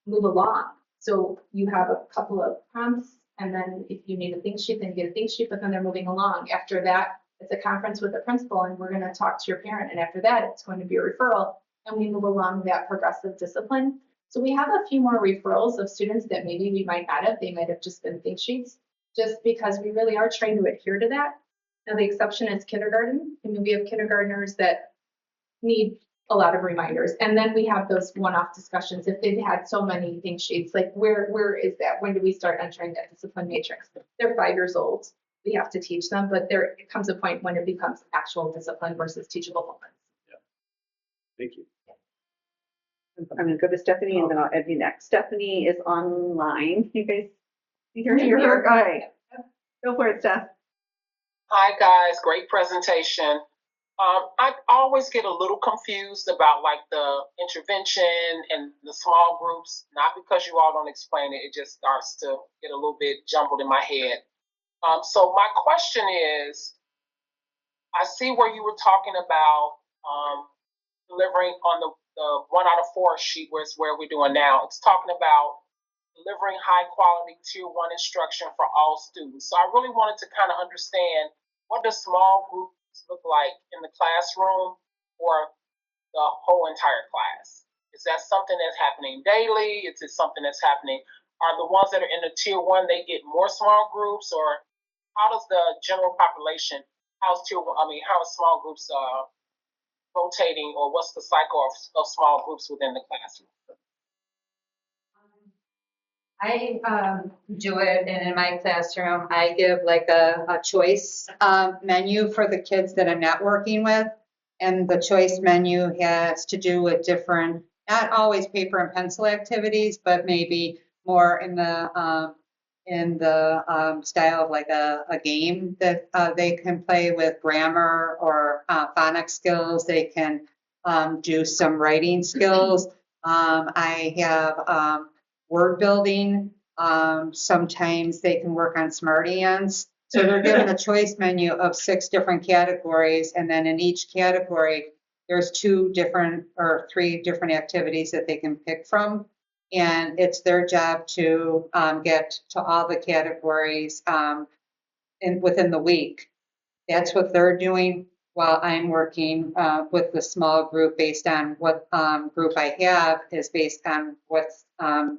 Speaker 5: move along. So you have a couple of prompts, and then if you need a think sheet, then you get a think sheet, but then they're moving along. After that, it's a conference with the principal, and we're going to talk to your parent. And after that, it's going to be a referral, and we move along that progressive discipline. So we have a few more referrals of students that maybe we might not have. They might have just been think sheets, just because we really are trying to adhere to that. Now, the exception is kindergarten. I mean, we have kindergartners that need a lot of reminders. And then we have those one-off discussions. If they've had so many think sheets, like where is that? When do we start entering that discipline matrix? They're 5 years old. We have to teach them, but there comes a point when it becomes actual discipline versus teachable moments.
Speaker 14: Yeah. Thank you.
Speaker 1: I'm going to go to Stephanie and then I'll add you next. Stephanie is online. You guys hear her? All right. Go for it, Steph.
Speaker 2: Hi, guys. Great presentation. I always get a little confused about like the intervention and the small groups, not because you all don't explain it, it just starts to get a little bit jumbled in my head. So my question is, I see where you were talking about delivering on the 1 out of 4 sheet, where we're doing now. It's talking about delivering high quality tier 1 instruction for all students. So I really wanted to kind of understand, what does small groups look like in the classroom or the whole entire class? Is that something that's happening daily? Is it something that's happening? Are the ones that are in the tier 1, they get more small groups, or how does the general population, how is small groups rotating, or what's the cycle of small groups within the classroom?
Speaker 6: I do it, and in my classroom, I give like a choice menu for the kids that I'm not working with. And the choice menu has to do with different, not always paper and pencil activities, but maybe more in the style of like a game that they can play with grammar or phonics skills. They can do some writing skills. I have word building. Sometimes they can work on SmartAns. So they're given a choice menu of 6 different categories. And then in each category, there's 2 different or 3 different activities that they can pick from. And it's their job to get to all the categories within the week. That's what they're doing while I'm working with the small group based on what group I have is based on what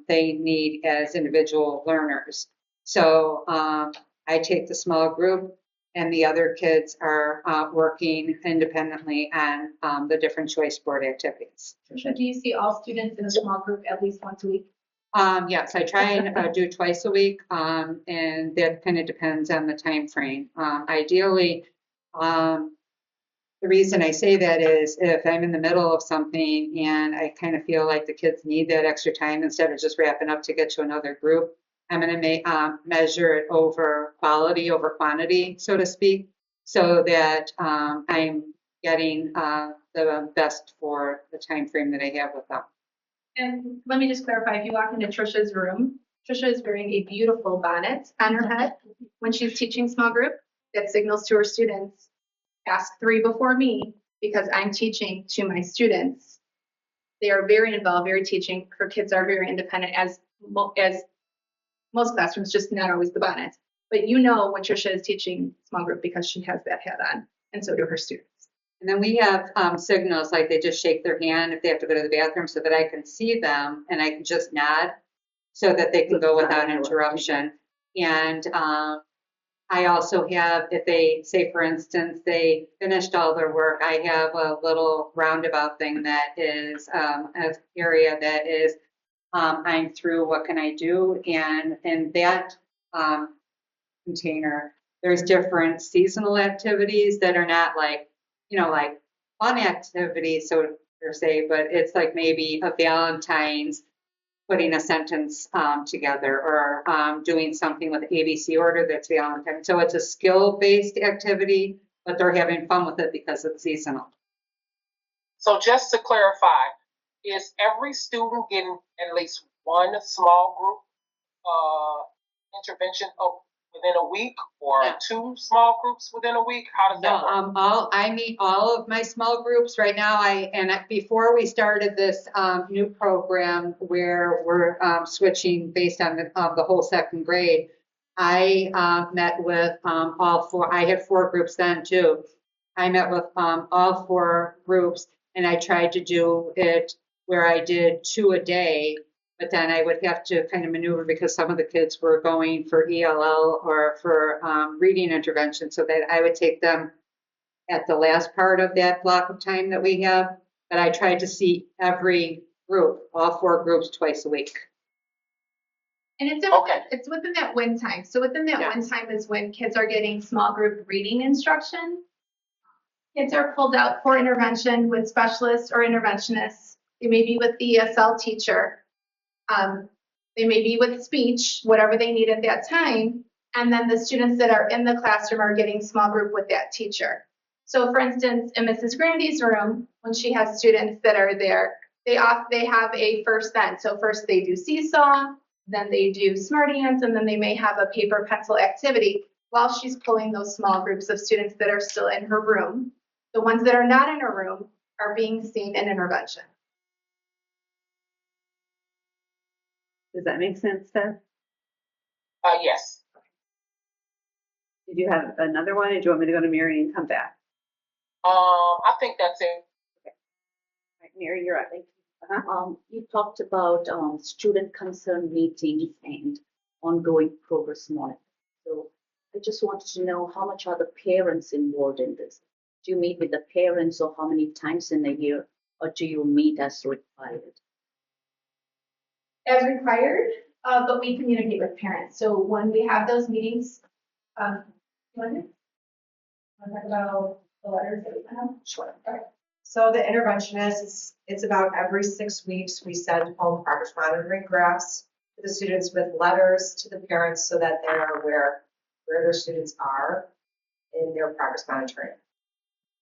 Speaker 6: they need as individual learners. So I take the small group and the other kids are working independently on the different choice board activities.
Speaker 5: Trisha, do you see all students in a small group at least once a week?
Speaker 6: Yes, I try and do twice a week, and that kind of depends on the time frame. Ideally, the reason I say that is if I'm in the middle of something and I kind of feel like the kids need that extra time instead of just wrapping up to get to another group, I'm going to measure it over quality over quantity, so to speak, so that I'm getting the best for the time frame that I have with them.
Speaker 5: And let me just clarify, if you walk into Trisha's room, Trisha is wearing a beautiful bonnet on her head when she's teaching small group that signals to her students, ask 3 before me, because I'm teaching to my students. They are very involved, very teaching. Her kids are very independent, as most classrooms, just not always the bonnet. But you know when Trisha is teaching small group because she has that hat on, and so do her students.
Speaker 6: And then we have signals, like they just shake their hand if they have to go to the bathroom so that I can see them and I can just nod so that they can go without interruption. And I also have, if they say, for instance, they finished all their work, I have a little roundabout thing that is an area that is, I'm through, what can I do? And in that container, there's different seasonal activities that are not like, like fun activities, so per se, but it's like maybe a Valentine's putting a sentence together or doing something with ABC order that's Valentine. So it's a skill-based activity, but they're having fun with it because it's seasonal.
Speaker 2: So just to clarify, is every student getting at least one small group intervention within a week, or two small groups within a week? How does that work?
Speaker 6: I meet all of my small groups right now. Before we started this new program where we're switching based on the whole second grade, I met with all four. I had four groups then too. I met with all four groups, and I tried to do it where I did 2 a day. But then I would have to kind of maneuver because some of the kids were going for ELL or for reading intervention, so that I would take them at the last part of that block of time that we have. But I tried to see every group, all four groups, twice a week.
Speaker 5: And it's within that win time. So within that win time is when kids are getting small group reading instruction. Kids are pulled out for intervention with specialists or interventionists. They may be with the ESL teacher. They may be with speech, whatever they need at that time. And then the students that are in the classroom are getting small group with that teacher. So for instance, in Mrs. Grandy's room, when she has students that are there, they have a first then. So first they do seesaw, then they do smarty ants, and then they may have a paper pencil activity while she's pulling those small groups of students that are still in her room. The ones that are not in her room are being seen in intervention.
Speaker 1: Does that make sense, Steph?
Speaker 2: Yes.
Speaker 1: Did you have another one, or do you want me to go to Mary and come back?
Speaker 2: I think that's it.
Speaker 1: Okay. All right, Mary, you're up.
Speaker 15: You talked about student concern meetings and ongoing progress monitoring. So I just wanted to know, how much are the parents involved in this? Do you meet with the parents, or how many times in a year, or do you meet as required?
Speaker 5: As required, but we communicate with parents. So when we have those meetings, you want to talk about the letters that we send out?
Speaker 13: Sure. Okay. So the interventionist, it's about every 6 weeks, we send home progress monitoring graphs to the students with letters to the parents so that they are aware where their students are in their progress monitoring.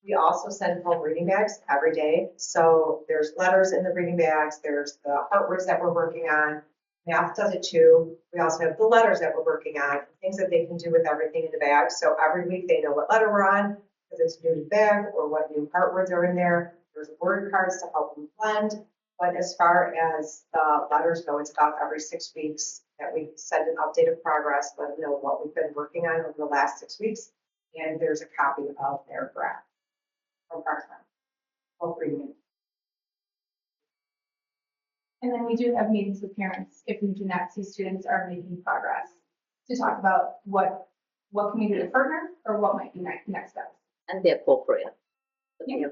Speaker 13: We also send home reading bags every day. So there's letters in the reading bags, there's the heart words that we're working on. Math does it too. We also have the letters that we're working on, things that they can do with everything in the bag. So every week they know what letter we're on, because it's new to the bag, or what new heart words are in there. There's word cards to help them blend. But as far as the letters go, it's about every 6 weeks that we send an update of progress, let them know what we've been working on over the last 6 weeks. And there's a copy of their graph from progress monitoring, reading it.
Speaker 5: And then we do have meetings with parents if we do not see students are making progress, to talk about what can we do to partner, or what might be next steps.
Speaker 15: And they're appropriate.
Speaker 5: Yeah.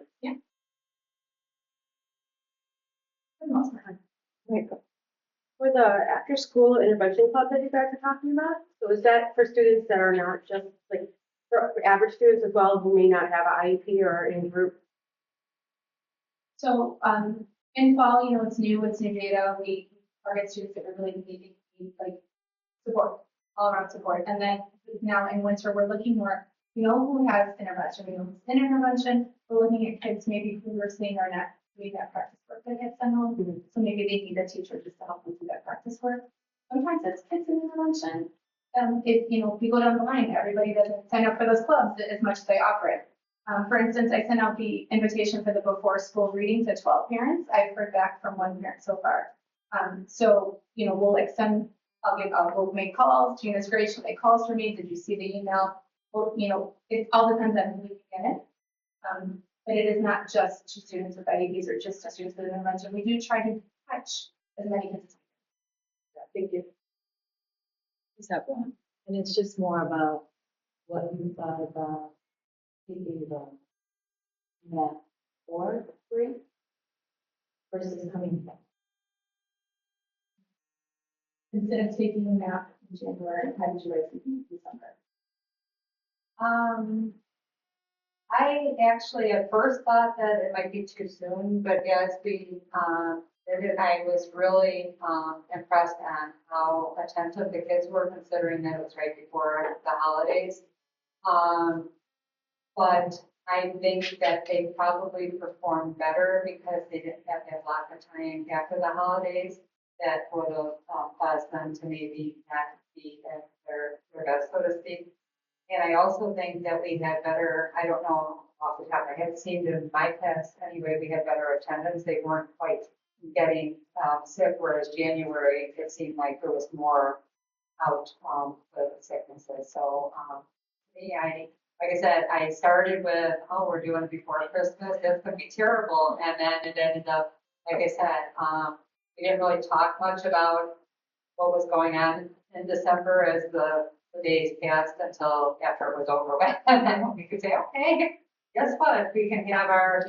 Speaker 5: For the most part.
Speaker 7: Right. For the after-school intervention club that you guys are talking about, so is that for students that are not just like, for average students as well, who may not have an IEP or in group?
Speaker 5: So in fall, it's new data. We target students that are really need like support, all around support. And then now in winter, we're looking more, who has intervention, we know who's in intervention. We're looking at kids maybe who we're seeing are not doing that practice work that gets sent home. So maybe they need a teacher just to help them do that practice work. Sometimes it's kids in intervention. If we go down the line, everybody doesn't sign up for those clubs as much as they offer it. For instance, I sent out the invitation for the before school reading to 12 parents. I've heard back from 1 parent so far. So we'll extend. We'll make calls. Gina's great. She'll make calls for me. Did you see the email? Well, it all depends on who we can get it. But it is not just to students with IEPs or just to students with intervention. We do try to touch as many kids as we can.
Speaker 15: Thank you.
Speaker 12: Is that one? And it's just more about what you thought about taking the math or free versus coming back.
Speaker 5: Instead of taking the math in January, how did you write something in December?
Speaker 13: I actually at first thought that it might be too soon, but as we did it, I was really impressed on how attentive the kids were, considering that it was right before the holidays. But I think that they probably performed better because they didn't have that block of time after the holidays that would have caused them to maybe not be at their best, so to speak. And I also think that we had better, I don't know off the top of my head, it seemed in my class anyway, we had better attendance. They weren't quite getting sick, whereas January, it seemed like there was more out with sicknesses. So me, like I said, I started with, oh, we're doing it before Christmas, this could be terrible. And then it ended up, like I said, we didn't really talk much about what was going on in December as the days passed until after it was over with. And then we could say, okay, guess what? We can have our,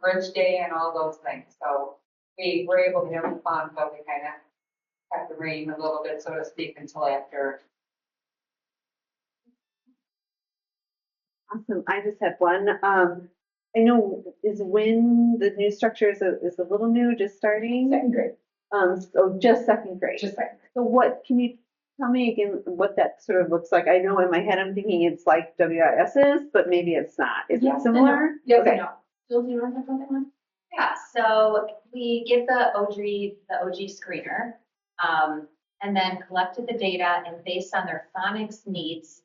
Speaker 13: bridge day and all those things. So we were able to have fun, but we kind of kept the rein a little bit, so to speak, until after.
Speaker 1: Awesome. I just had one. I know is when the new structure is a little new, just starting.
Speaker 5: Second grade.
Speaker 1: So just second grade.
Speaker 5: Just second.
Speaker 1: So what can you tell me again what that sort of looks like? I know in my head I'm thinking it's like WIS's, but maybe it's not. Is it similar?
Speaker 5: Yes,
Speaker 1: Okay.
Speaker 5: I know. Jill, do you want to talk about that one?
Speaker 10: Yeah, so we give the OG screener, and then collected the data, and based on their phonics needs,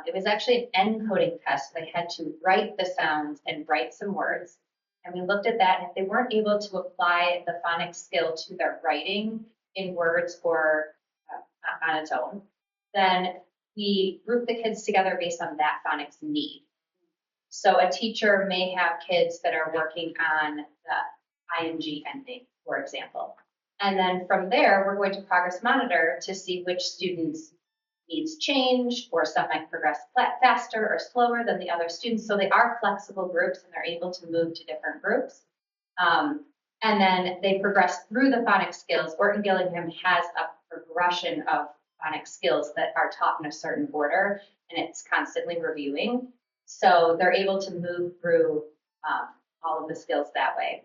Speaker 10: it was actually an encoding test. They had to write the sounds and write some words. And we looked at that, and if they weren't able to apply the phonics skill to their writing in words or on its own, then we grouped the kids together based on that phonics need. So a teacher may have kids that are working on the ing ending, for example. And then from there, we're going to progress monitor to see which students needs change, or some might progress faster or slower than the other students. So they are flexible groups and they're able to move to different groups. And then they progress through the phonics skills. Orton Gillingham has a progression of phonics skills that are taught in a certain order, and it's constantly reviewing. So they're able to move through all of the skills that way.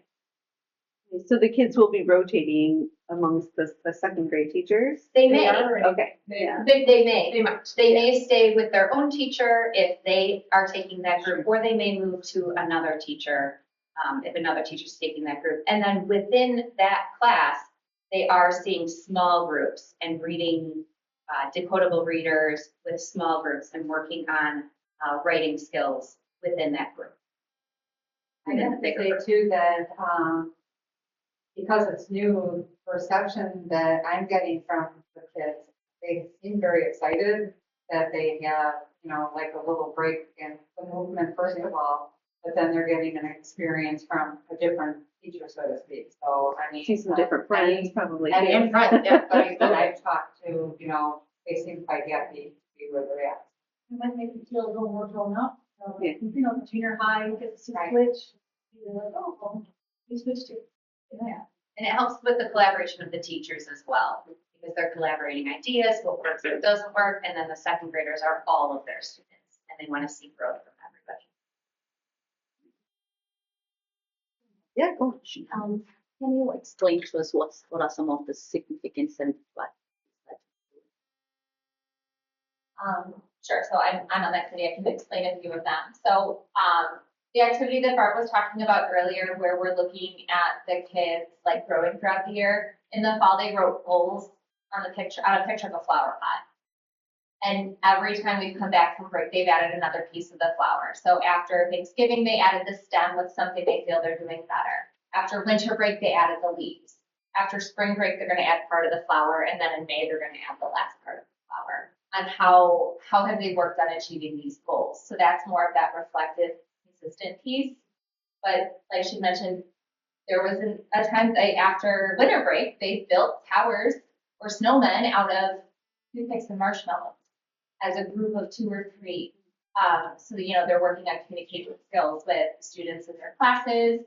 Speaker 1: So the kids will be rotating amongst the second grade teachers?
Speaker 10: They may.
Speaker 1: Okay.
Speaker 10: They may stay with their own teacher if they are taking that group, or they may move to another teacher if another teacher's taking that group. And then within that class, they are seeing small groups and reading decodable readers with small groups and working on writing skills within that group.
Speaker 13: I have to say too that because it's new perception that I'm getting from the kids, they seem very excited that they have, like a little break in the movement, first of all, but then they're getting an experience from a different teacher, so to speak. So, I mean.
Speaker 1: See some different friends, probably.
Speaker 13: And in front, yeah, but I've talked to, they seem quite happy to be where they're at.
Speaker 5: It might make them feel a little more grown up.
Speaker 1: Yeah.
Speaker 5: Junior high, gets to switch. You're like, oh, well, you switched to.
Speaker 10: Yeah. And it helps with the collaboration of the teachers as well, because they're collaborating ideas, what works, what doesn't work, and then the second graders are all of their students, and they want to see growth from everybody.
Speaker 1: Yeah, cool.
Speaker 15: Can you explain to us what are some of the significance and what?
Speaker 10: Sure. So I'm on that committee. I can explain a few of them. So the activity that Bart was talking about earlier, where we're looking at the kids like growing throughout the year. In the fall, they wrote goals on a picture of a flower pot. And every time we've come back from break, they've added another piece of the flower. So after Thanksgiving, they added the stem with something they feel they're doing better. After winter break, they added the leaves. After spring break, they're going to add part of the flower. And then in May, they're going to add the last part of the flower. On how have they worked on achieving these goals? So that's more of that reflective consistent piece. But like she mentioned, there was a time that after winter break, they built towers or snowmen out of toothpicks and marshmallows as a group of 2 or 3. So that, they're working on communication skills with students in their classes,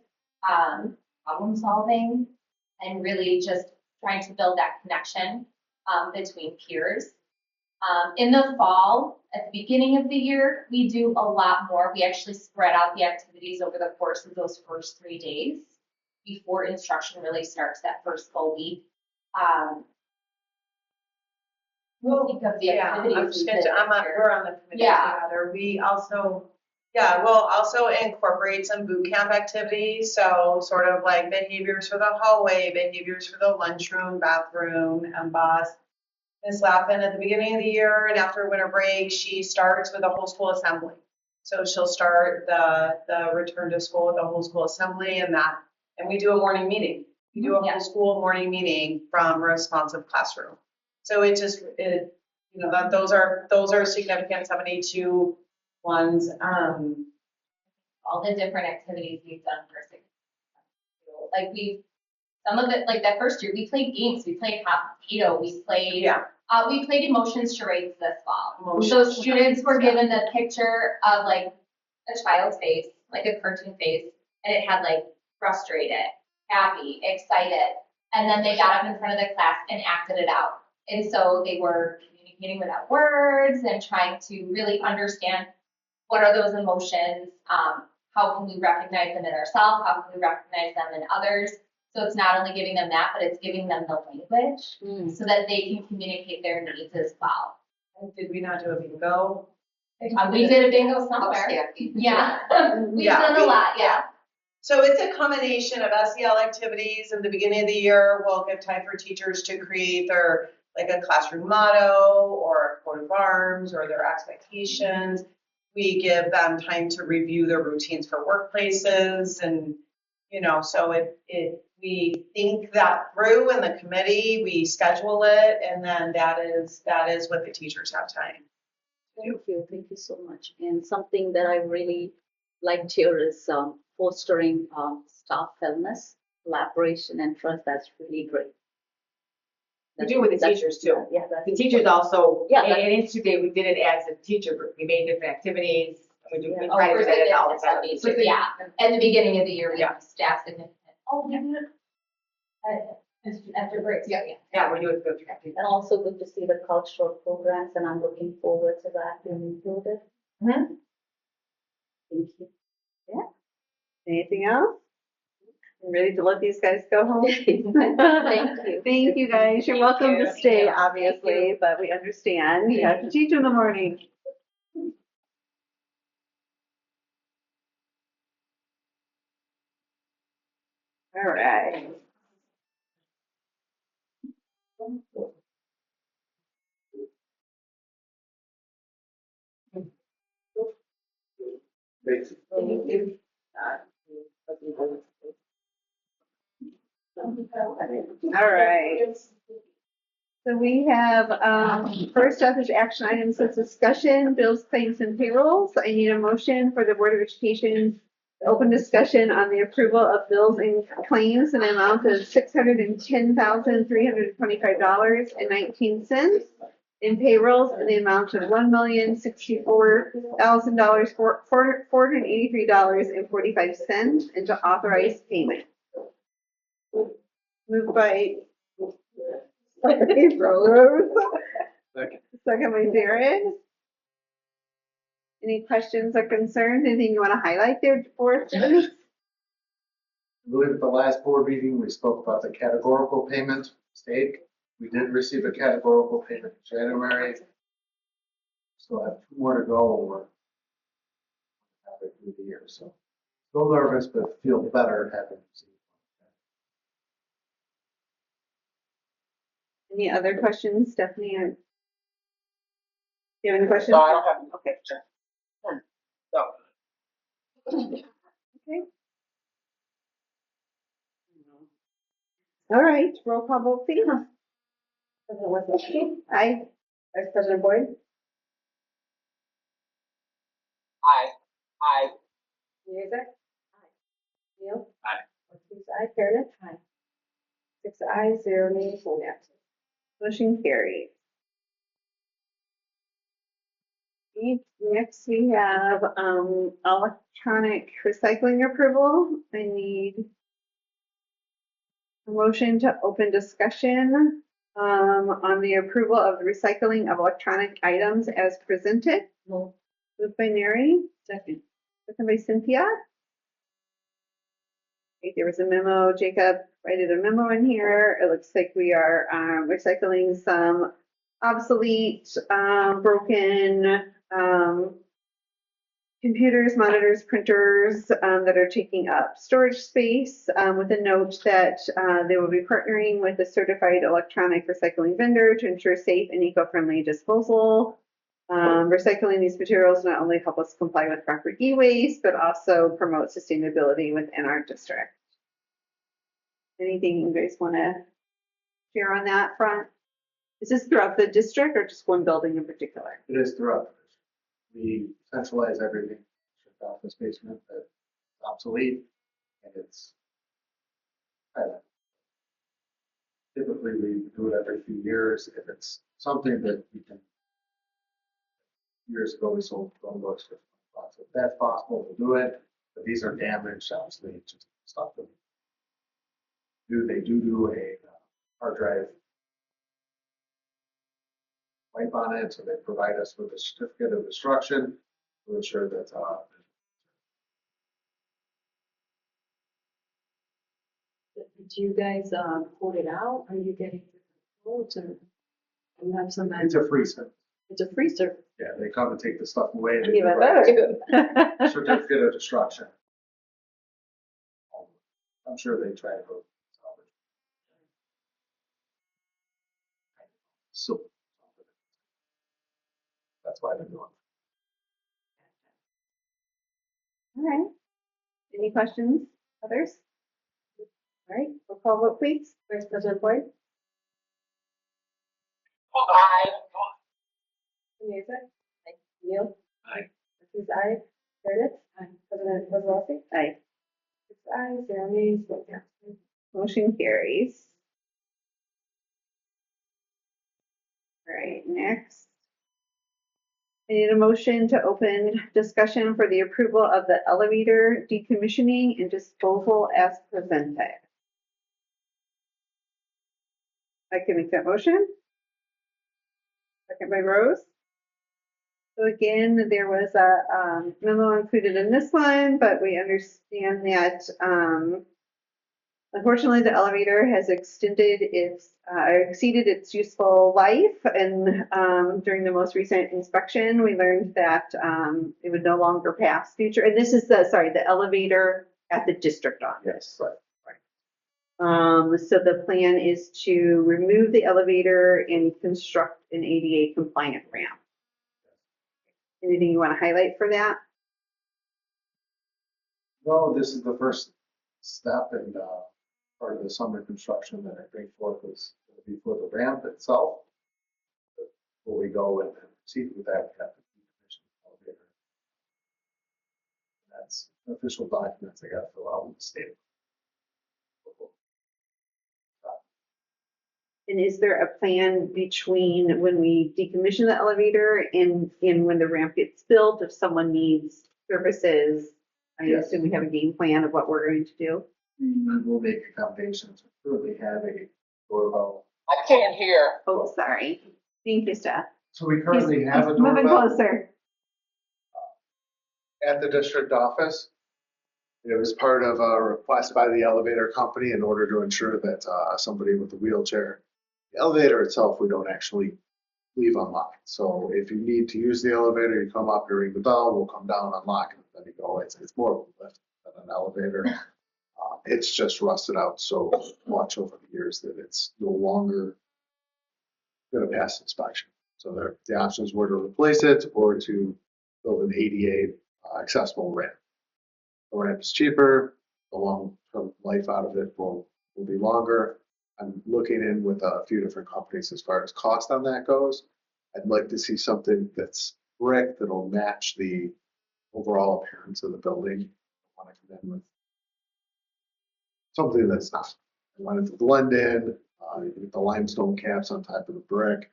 Speaker 10: problem solving, and really just trying to build that connection between peers. In the fall, at the beginning of the year, we do a lot more. We actually spread out the activities over the course of those first 3 days before instruction really starts that first full week. Think of the activities.
Speaker 9: I'm just we're on the committee
Speaker 10: Yeah.
Speaker 9: together. We'll also incorporate some boot camp activities. So sort of like behaviors for the hallway, behaviors for the lunchroom, bathroom, and bus. Ms. Lappin at the beginning of the year and after winter break, she starts with a whole school assembly. So she'll start the return to school with a whole school assembly and we do a morning meeting. We do a whole school morning meeting from responsive classroom. So those are significant 72 ones.
Speaker 10: All the different activities we've done for 6 months. Some of it, like that first year, we played games. We played hot potato. We played emotions charades this fall. So students were given the picture of like a child's face, like a cartoon face, and it had like frustrated, happy, excited, and then they got up in front of the class and acted it out. And so they were communicating without words and trying to really understand what are those emotions, how can we recognize them in ourselves, how can we recognize them in others. So it's not only giving them that, but it's giving them the language so that they can communicate their needs as well.
Speaker 9: Did we not do a bingo?
Speaker 10: We did a bingo somewhere. Yeah, we've done a lot, yeah.
Speaker 9: So it's a combination of SEL activities. In the beginning of the year, we'll give time for teachers to create their, like a classroom motto or a coat of arms or their expectations. We give them time to review their routines for workplaces and, so we think that through in the committee, we schedule it, and then that is what the teachers have time.
Speaker 15: Thank you so much. And something that I really liked here is fostering staff wellness, collaboration, and trust. That's really great.
Speaker 11: We do with the teachers too.
Speaker 15: Yeah,
Speaker 11: The teachers also,
Speaker 15: Yeah,
Speaker 11: in Institute Day, we did it as a teacher group. We made different activities. We try to
Speaker 10: For
Speaker 11: do it all the time.
Speaker 10: yeah, at the beginning of the year, we have staff significant. Oh, we do it after breaks. Yeah.
Speaker 11: Yeah, we do it.
Speaker 15: And also good to see the cultural programs, and I'm looking forward to that being included. Thank you.
Speaker 1: Yeah. Anything else? I'm ready to let these guys go home.
Speaker 15: Thank you.
Speaker 1: Thank you, guys. You're welcome to stay, obviously, but we understand. You have to teach in the morning. All right. All right. So we have, first up is action items of discussion, bills, claims, and payrolls. I need a motion for the Board of Education open discussion on the approval of bills and claims in an amount of $610,325.19 in payrolls in the amount of $1,064,000, $483.45, and to authorize payment. Moved by Rose. Second by Jared. Any questions or concerns? Anything you want to highlight there for us?
Speaker 16: I believe at the last board meeting, we spoke about the categorical payment mistake. We did receive a categorical payment in January. Still have 2 more to go. We're halfway through the year, so still nervous, but feel better having received.
Speaker 1: Any other questions, Stephanie? Do you have any questions?
Speaker 2: No, I don't have any.
Speaker 1: Okay.
Speaker 2: No.
Speaker 1: Okay. All right, roll call vote, please. Aye. Vice President Boyd?
Speaker 2: Aye.
Speaker 12: Mezek? Aye. Neil?
Speaker 14: Aye.
Speaker 12: Ortiz, aye. Meredith? Aye. 6 ayes, 0 nays, 1 absent.
Speaker 1: Motion carries. Next, we have electronic recycling approval. I need a motion to open discussion on the approval of the recycling of electronic items as presented. Moved by Mary. Second by Cynthia. Okay, there was a memo. Jacob wrote a memo in here. It looks like we are recycling some obsolete, broken computers, monitors, printers that are taking up storage space, with a note that they will be partnering with a certified electronic recycling vendor to ensure safe and eco-friendly disposal. Recycling these materials not only help us comply with proper e-waste, but also promote sustainability within our district. Anything you guys want to share on that front? Is this throughout the district or just one building in particular?
Speaker 16: It is throughout. We centralize everything, shut off this basement that's obsolete, and it's typically we do it every few years. If it's something that we can, years ago we sold Chromebooks for $20. If that's possible to do it, but these are damaged, obsolete, just stuff that we do. They do a hard drive wipe on it, so they provide us with a certificate of destruction to ensure that
Speaker 15: Do you guys quote it out? Are you getting quotes or you have some?
Speaker 16: it's a free service.
Speaker 15: It's a free service.
Speaker 16: Yeah, they come and take the stuff away. And they
Speaker 1: Even
Speaker 16: provide
Speaker 1: better.
Speaker 16: us a certificate of destruction. I'm sure they try to go salvage. So that's why they're doing it.
Speaker 1: All right. Any questions? Others? All right, roll call vote, please. Vice President Boyd?
Speaker 2: Aye.
Speaker 12: Mezek? Aye. Neil?
Speaker 14: Aye.
Speaker 12: Ortiz, aye. Meredith? Aye. President Kozlowski?
Speaker 1: Aye.
Speaker 12: 6 ayes, 0 nays, 1 absent.
Speaker 1: Motion carries. All right, next. I need a motion to open discussion for the approval of the elevator decommissioning and disposal as presented. I can make that motion. Second by Rose. So again, there was a memo included in this one, but we understand that unfortunately the elevator has exceeded its useful life, and during the most recent inspection, we learned that it would no longer pass future. And this is the elevator at the district office.
Speaker 16: Yes, right.
Speaker 1: So the plan is to remove the elevator and construct an ADA compliant ramp. Anything you want to highlight for that?
Speaker 16: No, this is the first step and part of the summer construction that I bring forth is going to be for the ramp itself. Before we go and proceed with that, we have to decommission the elevator. That's official documents I got to fill out with the state.
Speaker 1: And is there a plan between when we decommission the elevator and when the ramp gets built, if someone needs services? I
Speaker 16: Yes.
Speaker 1: assume we have a game plan of what we're going to do.
Speaker 16: We will make accommodations. We currently have a doorbell.
Speaker 2: I can't hear.
Speaker 1: Oh, sorry. Thank you, Steph.
Speaker 16: So we currently have a
Speaker 1: He's moving
Speaker 16: doorbell
Speaker 1: closer.
Speaker 16: at the district office. It was part of a request by the elevator company in order to ensure that somebody with a wheelchair, the elevator itself, we don't actually leave unlocked. So if you need to use the elevator, you come up, you ring the bell, we'll come down, unlock it, and then you go. It's more of a lift than an elevator. It's just rusted out so much over the years that it's no longer going to pass inspection. So the options were to replace it or to build an ADA accessible ramp. The ramp is cheaper, the long-term life out of it will be longer. I'm looking in with a few different companies as far as cost on that goes. I'd like to see something that's brick that'll match the overall appearance of the building want to come in with something that's not. I want it to blend in, you get the limestone caps on top of the brick,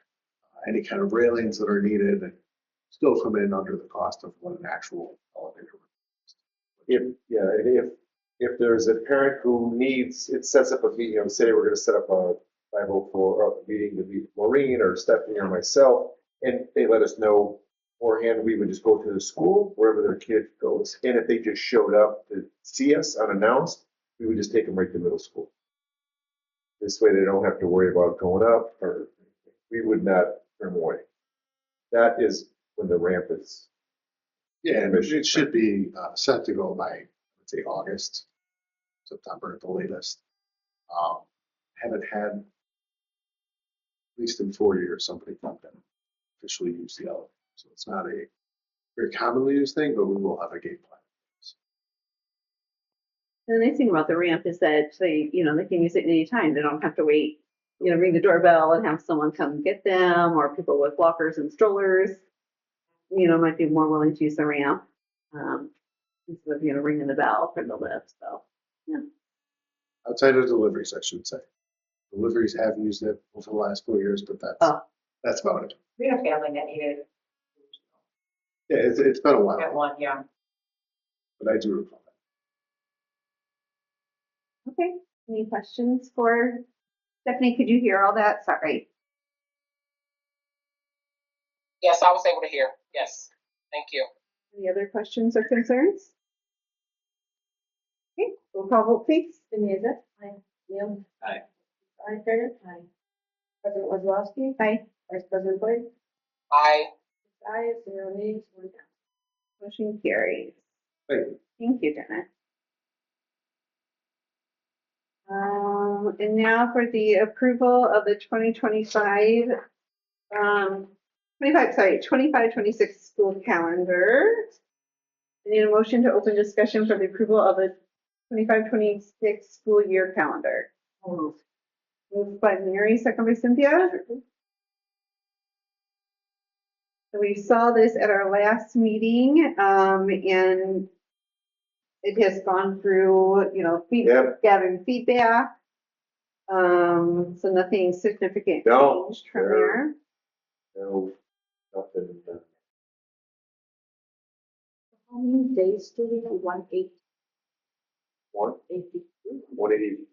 Speaker 16: any kind of railings that are needed, and still come in under the cost of what an actual elevator would.
Speaker 17: If there's a parent who needs, it sets up a meeting, say we're gonna set up a 504 meeting to meet Maureen or Stephanie or myself, and they let us know beforehand, we would just go to the school, wherever their kid goes, and if they just showed up to see us unannounced, we would just take them right to middle school. This way they don't have to worry about going up, or we would not turn them away. That is when the ramp is.
Speaker 16: Yeah, and it should be set to go by, let's say, August, September at the latest. Haven't had, at least in 4 years, somebody come in officially use the elevator. So it's not a very commonly used thing, but we will have a game plan.
Speaker 1: The nice thing about the ramp is that they can use it any time. They don't have to wait, ring the doorbell and have someone come get them, or people with walkers and strollers, might be more willing to use the ramp, instead of, ringing the bell for the lift. So, yeah.
Speaker 16: Outside of deliveries, I should say. Deliveries have used it over the last 4 years, but that's about it.
Speaker 13: We had a family that needed
Speaker 16: Yeah, it's been a while,
Speaker 13: that one, yeah.
Speaker 16: but I do recall that.
Speaker 1: Okay. Any questions for Stephanie? Could you hear all that? Sorry.
Speaker 2: Yes, I was able to hear. Yes, thank you.
Speaker 1: Any other questions or concerns? Okay, roll call vote, please.
Speaker 12: Beneza? Aye. Neil?
Speaker 14: Aye.
Speaker 12: Aye, Carter? Aye. President Wazlowski?
Speaker 1: Aye.
Speaker 12: Vice President Boyd?
Speaker 2: Aye.
Speaker 12: Aye, 0 nays, 1 absent.
Speaker 1: Motion carries.
Speaker 16: Thank you.
Speaker 1: Thank you, Dennis. And now for the approval of the 25-26 school calendar. I need a motion to open discussion for the approval of the 25-26 school year calendar. Moved by Mary, second by Cynthia. So we saw this at our last meeting, and it has gone through, gathering feedback. So nothing significant changed from there.
Speaker 17: No, nothing.
Speaker 15: How many days do we have? 180?
Speaker 17: 180.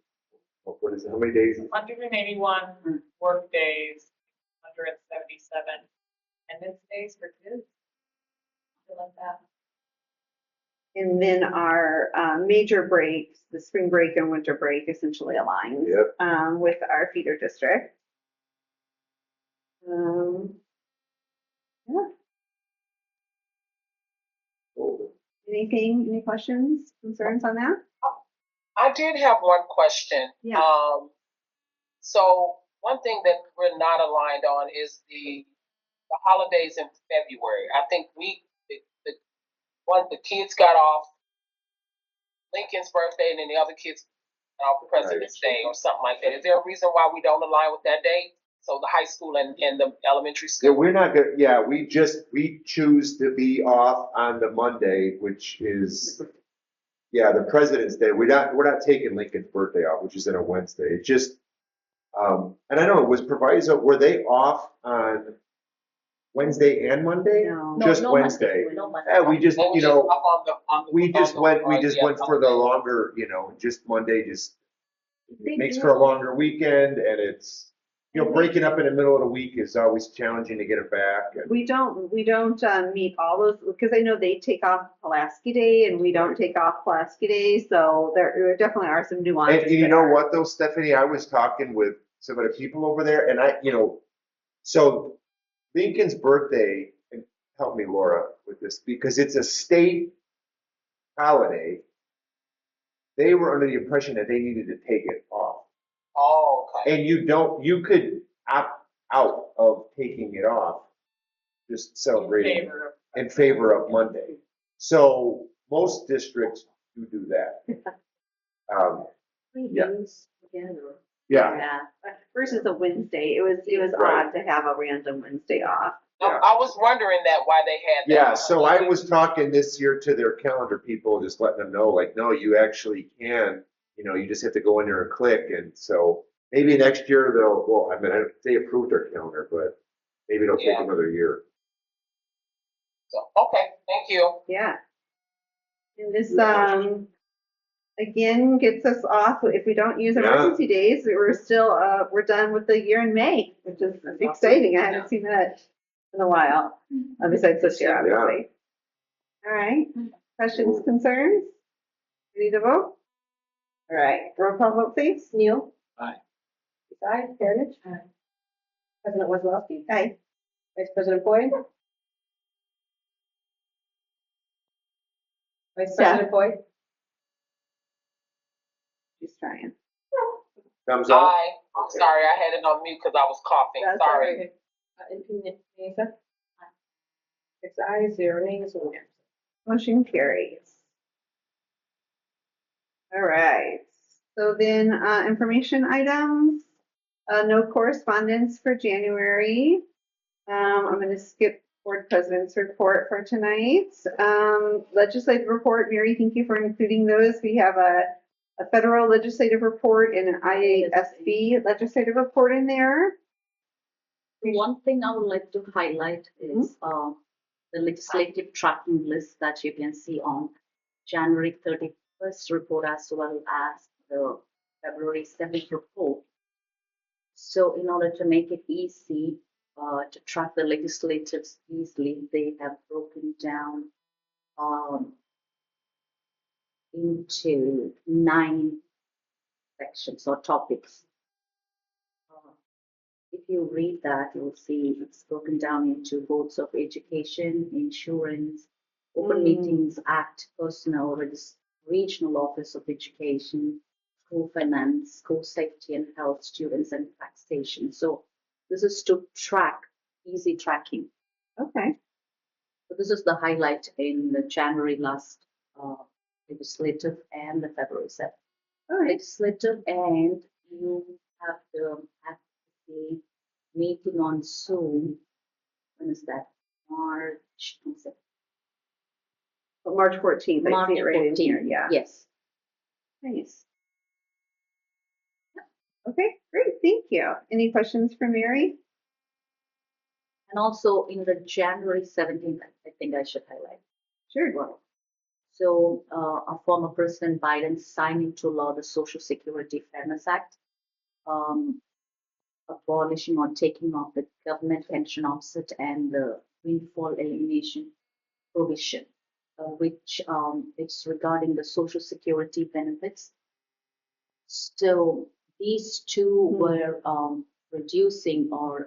Speaker 17: What is it? How many days?
Speaker 9: 181 work days, 177 attendance days for kids. Something like that.
Speaker 1: And then our major breaks, the spring break and winter break, essentially aligns with our feeder district. Yeah. Any questions, concerns on that?
Speaker 2: I did have one question.
Speaker 1: Yeah.
Speaker 2: So one thing that we're not aligned on is the holidays in February. I think the kids got off Lincoln's birthday, and then the other kids got off President's Day or something like that. Is there a reason why we don't align with that date? So the high school and the elementary school.
Speaker 17: Yeah, we're not good. Yeah, we choose to be off on the Monday, which is the President's Day. We're not taking Lincoln's birthday off, which is in a Wednesday. It just and I know it was proviso. Were they off on Wednesday and Monday?
Speaker 1: No.
Speaker 17: Just
Speaker 15: No,
Speaker 17: Wednesday.
Speaker 15: No Monday.
Speaker 17: Yeah, we just
Speaker 2: We
Speaker 17: went for the longer, just Monday. Just makes for a longer weekend, and it's. Breaking up in the middle of the week is always challenging to get it back.
Speaker 1: We don't meet all those, because I know they take off Pulaski Day and we don't take off Pulaski Day, so there definitely are some nuances.
Speaker 17: And you know what though, Stephanie, I was talking with some of the people over there, and so Lincoln's birthday, and help me Laura with this, because it's a state holiday, they were under the impression that they needed to take it off.
Speaker 2: Oh, okay.
Speaker 17: And you could opt out of taking it off, just celebrating in favor of Monday. So most districts do that.
Speaker 15: 3 days together.
Speaker 17: Yeah.
Speaker 1: Versus a Wednesday, it was odd to have a random Wednesday off.
Speaker 2: I was wondering that why they had that.
Speaker 17: Yeah, so I was talking this year to their calendar people, just letting them know, like, no, you actually can, you just have to go in there and click. And so maybe next year well, I mean, they approved their calendar, but maybe it'll take another year.
Speaker 2: So, okay, thank you.
Speaker 1: Yeah. And this, again, gets us off, if we don't use emergency days, we're still, we're done with the year in May, which is exciting. I haven't seen that in a while, besides this year, obviously. All right, questions, concerns? Ready to vote? All right, roll call vote, please.
Speaker 12: Neil?
Speaker 14: Aye.
Speaker 12: Aye. Heritage? Aye. President Wazlowski?
Speaker 1: Aye.
Speaker 12: Vice President Boyd? Vice President Boyd?
Speaker 1: She's trying.
Speaker 17: Thumbs up?
Speaker 2: Aye. I'm sorry, I had it on mute because I was coughing.
Speaker 1: That's
Speaker 2: Sorry.
Speaker 1: all right.
Speaker 12: Inconvenience, Mesa? 6 ayes, 0 nays, 1 absent.
Speaker 1: Motion carries. All right, so then, information items, no correspondence for January. I'm gonna skip board president's report for tonight. Legislative report, Mary, thank you for including those. We have a federal legislative report and an IASB legislative report in there.
Speaker 15: One thing I would like to highlight is the legislative tracking list that you can see on January 31st report as well as the February 7th report. So in order to make it easy to track the legislatives easily, they have broken down into 9 sections or topics. If you read that, you'll see it's broken down into boards of education, insurance, Open Meetings Act, personnel, regional office of education, school finance, school safety and health, students and taxation. So this is to track, easy tracking.
Speaker 1: Okay.
Speaker 15: So this is the highlight in the January last legislative and the February 7th.
Speaker 1: All right.
Speaker 15: Legislative, and you have the meeting on Zoom. When is that? March
Speaker 1: 14th. I
Speaker 15: March
Speaker 1: see it right in
Speaker 15: 14th.
Speaker 1: here. Yeah.
Speaker 15: Yes.
Speaker 1: Nice. Okay, great. Thank you. Any questions for Mary?
Speaker 15: And also in the January 17th, I think I should highlight.
Speaker 1: Sure.
Speaker 15: Well, so our former President Biden signed into law the Social Security Fairness Act, abolishing or taking off the government pension offset and the windfall elimination provision, which it's regarding the Social Security benefits. So these two were reducing or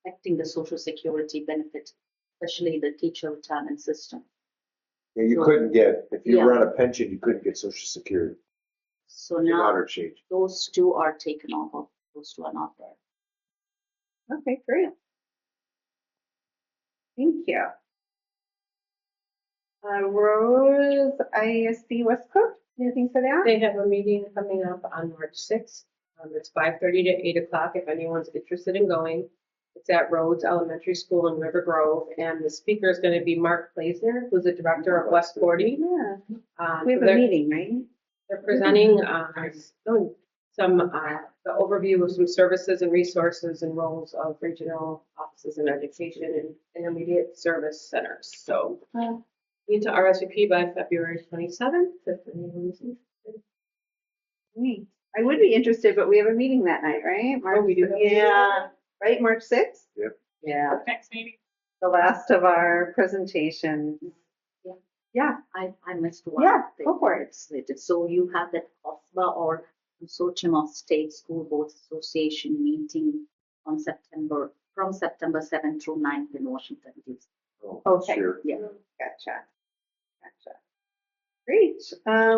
Speaker 15: affecting the Social Security benefit, especially the teacher retirement system.
Speaker 17: Yeah, you couldn't get, if you were on a pension, you couldn't get Social Security.
Speaker 15: So now
Speaker 17: Change.
Speaker 15: those two are taken off, or those two are not there.
Speaker 1: Okay, great. Thank you. Rose, ISD West Coast, anything for that?
Speaker 18: They have a meeting coming up on March 6th. It's 5:30 to 8 o'clock if anyone's interested in going. It's at Rhodes Elementary School in River Grove, and the speaker is going to be Mark Plaisner, who's the director of West 40.
Speaker 1: Yeah.
Speaker 18: We
Speaker 1: have a meeting, right?
Speaker 18: They're presenting some the overview of some services and resources and roles of regional offices in education and intermediate service centers. So need to RSVP by February 27th if anyone's interested.
Speaker 1: Great. I would be interested, but we have a meeting that night, right? March,
Speaker 18: we do have a meeting.
Speaker 1: Yeah, right, March 6th?
Speaker 17: Yep.
Speaker 1: Yeah,
Speaker 18: Next meeting.
Speaker 1: the last of our presentations. Yeah.
Speaker 15: I missed one.
Speaker 1: Yeah,
Speaker 15: thing
Speaker 1: go for it.
Speaker 15: legislative. So you have that COSBA or Consortium of State School Boards Association meeting on from September 7th through 9th in Washington, D.C.
Speaker 1: Okay.
Speaker 17: Sure.
Speaker 15: Yeah.
Speaker 1: Gotcha. Great.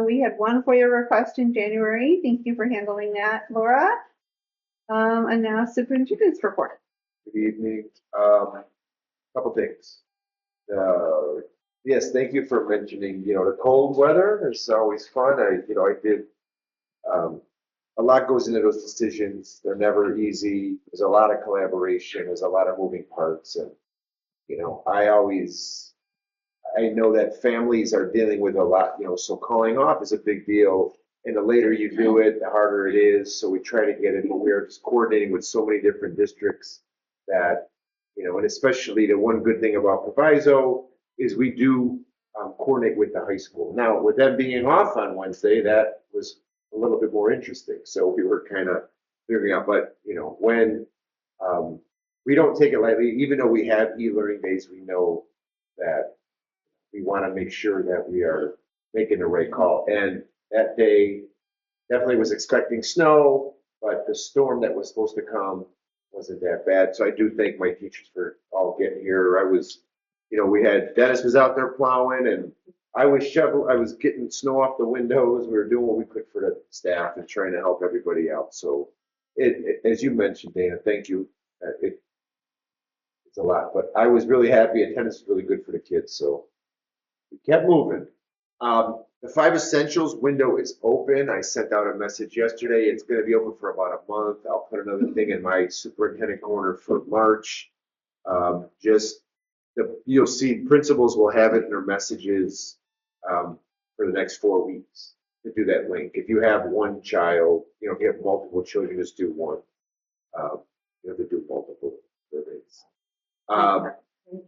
Speaker 1: We had one FOIA request in January. Thank you for handling that, Laura. And now superintendent's report.
Speaker 17: Good evening. Couple things. Yes, thank you for mentioning, the cold weather is always fun. I did, a lot goes into those decisions. They're never easy. There's a lot of collaboration. There's a lot of moving parts. And I know that families are dealing with a lot, so calling off is a big deal. And the later you do it, the harder it is. So we try to get it, but we're just coordinating with so many different districts that, and especially the one good thing about Proviso is we do coordinate with the high school. Now, with them being off on Wednesday, that was a little bit more interesting. So we were kind of figuring out, but, when we don't take it lightly, even though we have e-learning days, we know that we want to make sure that we are making the right call. And that day definitely was expecting snow, but the storm that was supposed to come wasn't that bad. So I do thank my teachers for all getting here. We had Dennis was out there plowing, and I was getting snow off the windows. We were doing what we could for the staff and trying to help everybody out. So as you mentioned, Dana, thank you. It's a lot, but I was really happy. Attendance was really good for the kids, so we kept moving. The 5 essentials window is open. I sent out a message yesterday. It's going to be open for about a month. I'll put another thing in my superintendent corner for March. You'll see principals will have it in their messages for the next 4 weeks to do that link. If you have one child, if you have multiple children, just do one. You have to do multiple surveys.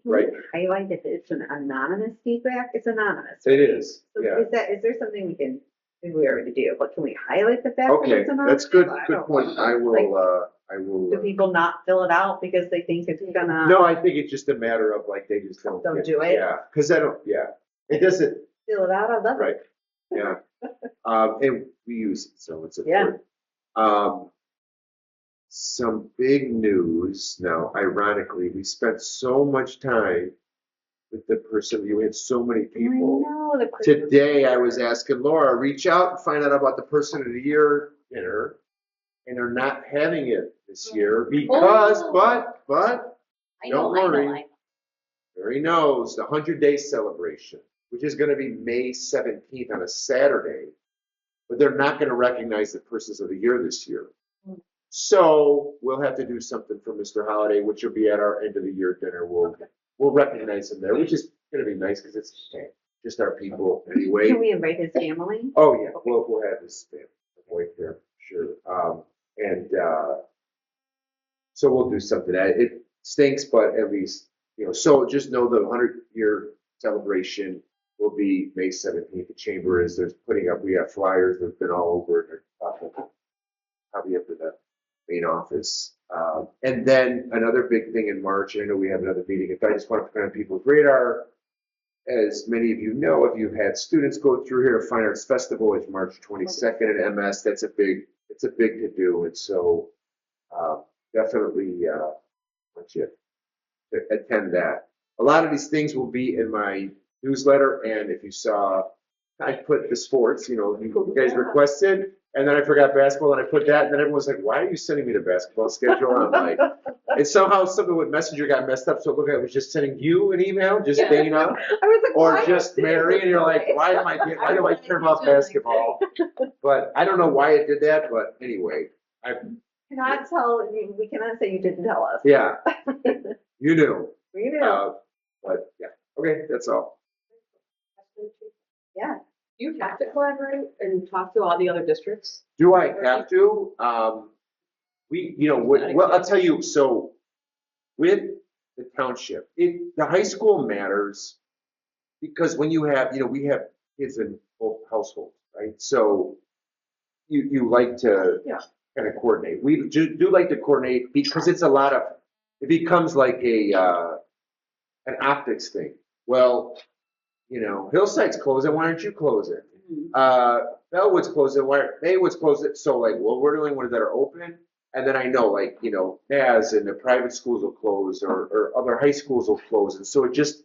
Speaker 17: Right.
Speaker 1: Highlight if it's an anonymous feedback. It's anonymous.
Speaker 17: It is.
Speaker 1: So
Speaker 17: Yeah.
Speaker 1: is there something we can? Maybe we already do, but can we highlight the fact that
Speaker 17: Okay,
Speaker 1: it's anonymous?
Speaker 17: that's good.
Speaker 1: I
Speaker 17: Good
Speaker 1: don't
Speaker 17: point.
Speaker 1: know.
Speaker 17: I will.
Speaker 1: Do people not fill it out because they think it's gonna?
Speaker 17: No, I think it's just a matter of they just don't
Speaker 1: do it.
Speaker 17: Yeah, because I don't. Yeah, it doesn't.
Speaker 1: Fill it out. I love
Speaker 17: Right.
Speaker 1: it.
Speaker 17: Yeah. And we use it, so it's
Speaker 1: Yeah.
Speaker 17: important. Some big news now. Ironically, we spent so much time with the person. We had so many people.
Speaker 1: I know, the
Speaker 17: Today, I was asking Laura, reach out and find out about the Person of the Year dinner, and they're not having it this year because, but
Speaker 10: I know,
Speaker 17: don't worry. Barry knows the 100-day celebration, which is going to be May 17th on a Saturday, but they're not going to recognize the Persons of the Year this year. So we'll have to do something for Mr. Holiday, which will be at our end of the year dinner. We'll recognize him there, which is going to be nice because it's just our people anyway.
Speaker 1: Can we invite his family?
Speaker 17: Oh yeah, we'll have his family there, sure. So we'll do something. It stinks, but at least So just know the 100-year celebration will be May 17th. The chamber we have flyers. They've been all over it. Probably up to the main office. And then another big thing in March. I know we have another meeting. If I just want to put on people's radar. As many of you know, if you've had students go through here, Fine Arts Festival is March 22nd at MS. It's a big to do, and so definitely want you to attend that. A lot of these things will be in my newsletter, and if you saw, I put the sports. You guys requested, and then I forgot basketball, and I put that, and then everyone's like, "Why are you sending me the basketball schedule?" And I'm like, and somehow something with Messenger got messed up, so it looked like I was just sending you an email, just Dana,
Speaker 1: I was like,
Speaker 17: or just Mary, and you're like, why do I care about basketball? But I don't know why it did that, but anyway,
Speaker 1: Cannot tell. We cannot say you didn't tell us.
Speaker 17: Yeah, you knew.
Speaker 1: We knew.
Speaker 17: But yeah, okay, that's all.
Speaker 1: Yeah.
Speaker 18: You have to collaborate and talk to all the other districts.
Speaker 17: Do I have to? Well, I'll tell you. So with the township, the high school matters because when you have, we have kids in both households, right? So you like to kind of coordinate. We do like to coordinate because it's it becomes like an optics thing. Well, Hillside's closing, why aren't you closing? Bellwood's closing, why aren't Maywood's closing? So we're doing ones that are open, and then I know NAS and the private schools will close or other high schools will close. And so it just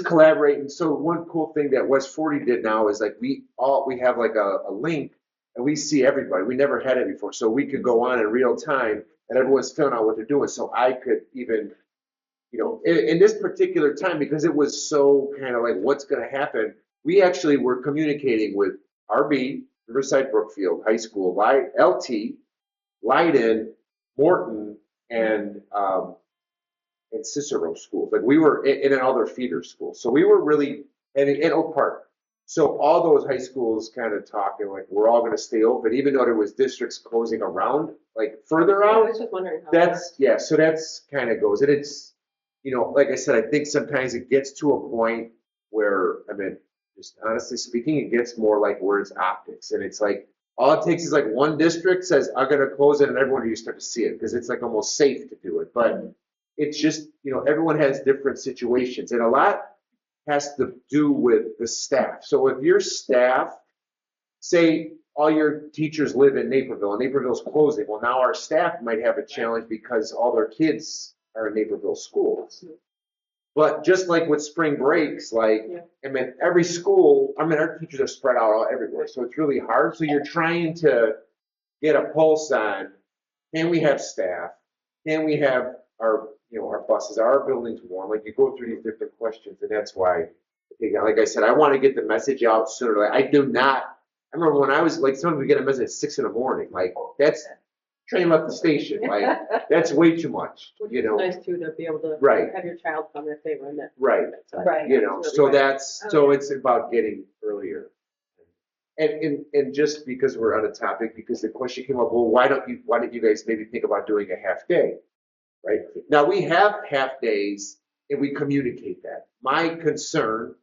Speaker 17: collaborate. And so one cool thing that West 40 did now is we have a link and we see everybody. We never had it before. So we could go on in real time and everyone's filling out what they're doing. So I could even in this particular time, because it was so kind of what's going to happen, we actually were communicating with RB, Riverside Brookfield High School, LT, Leiden, Morton, and and Cicero schools. Like we were in another feeder school. So we were really, and in Oak Park. So all those high schools kind of talking like we're all going to stay open, even though there was districts closing around, like further
Speaker 18: I
Speaker 17: out.
Speaker 18: was just wondering how.
Speaker 17: Yeah. So that's kind of goes, and it's, like I said, I think sometimes it gets to a point where, I mean, just honestly speaking, it gets more like where it's optics, and it's like all it takes is like one district says I'm going to close it, and everyone you start to see it because it's like almost safe to do it, but it's just everyone has different situations, and a lot has to do with the staff. So if your staff, say all your teachers live in Naperville and Naperville's closing, well, now our staff might have a challenge because all their kids are in Naperville schools. But just like with spring breaks, I mean, every school, I mean, our teachers are spread out all everywhere. So it's really hard. So you're trying to get a pulse on, can we have staff? Can we have our buses, our buildings warm? Like you go through these different questions, and that's why, like I said, I want to get the message out sooner. I remember when I was like, someone would get a message at 6 a.m. Like that's train left the station. Like that's way too much.
Speaker 18: It's nice too to be able to
Speaker 17: Right.
Speaker 18: have your child come if they were in that.
Speaker 17: Right.
Speaker 18: Right.
Speaker 17: So so it's about getting earlier. And just because we're on a topic, because the question came up, well, why don't you guys maybe think about doing a half day? Right. Now we have half days and we communicate that. My concern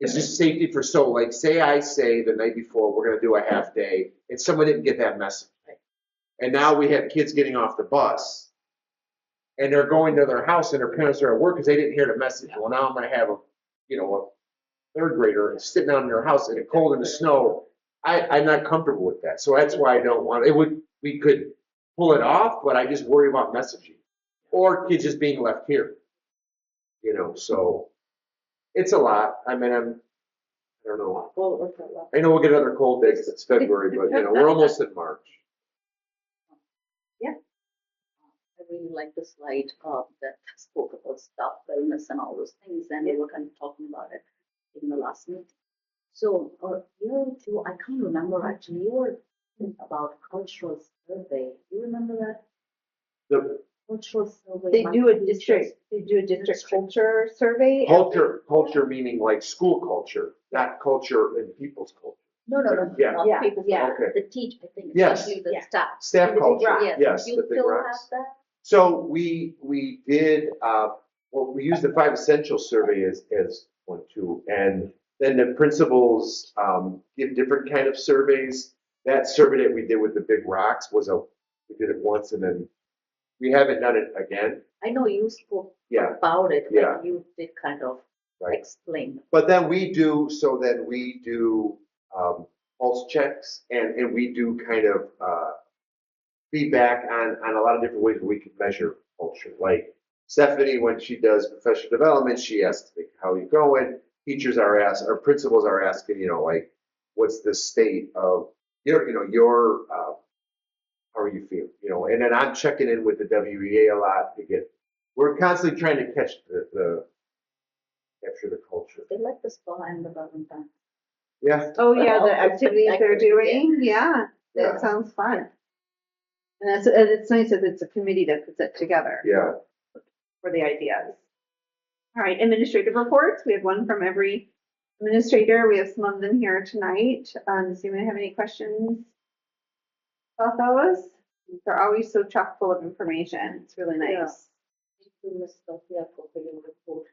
Speaker 17: is just safety for say I say the night before we're going to do a half day and someone didn't get that message. And now we have kids getting off the bus and they're going to their house and their parents are at work because they didn't hear the message. Well, now I'm going to have a third grader sitting out in their house in the cold and the snow. I'm not comfortable with that. So that's why I don't want it. We could pull it off, but I just worry about messaging or kids just being left here. So it's a lot. I mean, I don't know. I know we'll get another cold day because it's February, but we're almost in March.
Speaker 15: Yeah. I really like the slide that spoke about staff wellness and all those things, and they were kind of talking about it in the last meeting. So, year two, I can't remember actually. You were about cultural survey. Do you remember that?
Speaker 17: The
Speaker 15: cultural survey.
Speaker 1: They do a district culture survey.
Speaker 17: Culture meaning like school culture, not culture and people's culture.
Speaker 15: No.
Speaker 17: Yeah.
Speaker 15: Not people's culture.
Speaker 17: Okay.
Speaker 15: The teach, I think,
Speaker 17: Yes.
Speaker 15: especially the staff.
Speaker 17: Staff culture.
Speaker 15: Yes.
Speaker 17: The
Speaker 15: You
Speaker 17: big
Speaker 15: still
Speaker 17: rocks.
Speaker 15: have that?
Speaker 17: So we did, we used the 5 essentials survey as one too. And then the principals give different kind of surveys. That survey that we did with the big rocks we did it once and then we haven't done it again.
Speaker 15: I know you spoke
Speaker 17: Yeah.
Speaker 15: about it,
Speaker 17: Yeah.
Speaker 15: but you did kind of explain.
Speaker 17: But then we do pulse checks and we do kind of feedback on a lot of different ways we can measure culture. Like Stephanie, when she does professional development, she asks, like, how are you going? Teachers are asking, or principals are asking, like, what's the state of your how are you feeling? And then I'm checking in with the WEA a lot we're constantly trying to catch capture the culture.
Speaker 15: They like the spa and the Valentine.
Speaker 17: Yeah.
Speaker 1: Oh yeah, the activities they're
Speaker 15: Activities,
Speaker 1: doing. Yeah,
Speaker 17: Yeah.
Speaker 1: that sounds fun. And it's nice that it's a committee that puts it together.
Speaker 17: Yeah.
Speaker 1: For the ideas. All right, administrative reports. We have one from every administrator. We have some of them here tonight. Does anyone have any questions about those? They're always so chock full of information. It's really nice.
Speaker 15: Yeah. Thank you, Ms. Sophia, for your report.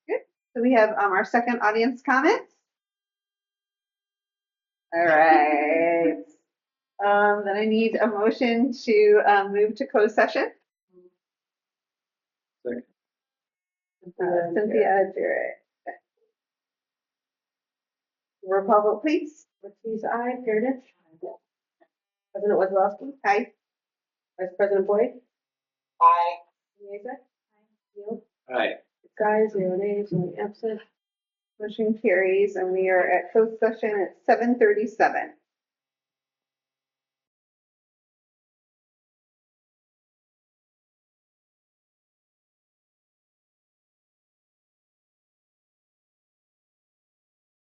Speaker 1: Good. So we have our second audience comments. All right. Then I need a motion to move to closed session. Cynthia Jarrett. Roll call vote, please.
Speaker 18: Ortiz, aye. Meredith? President Wazlowski?
Speaker 1: Aye.
Speaker 18: Vice President Boyd?
Speaker 2: Aye.
Speaker 18: Mesa? Field?
Speaker 14: Aye.
Speaker 18: Guys, 0 nays, 1 absent.
Speaker 1: Motion carries, and we are at closed session at 7:37.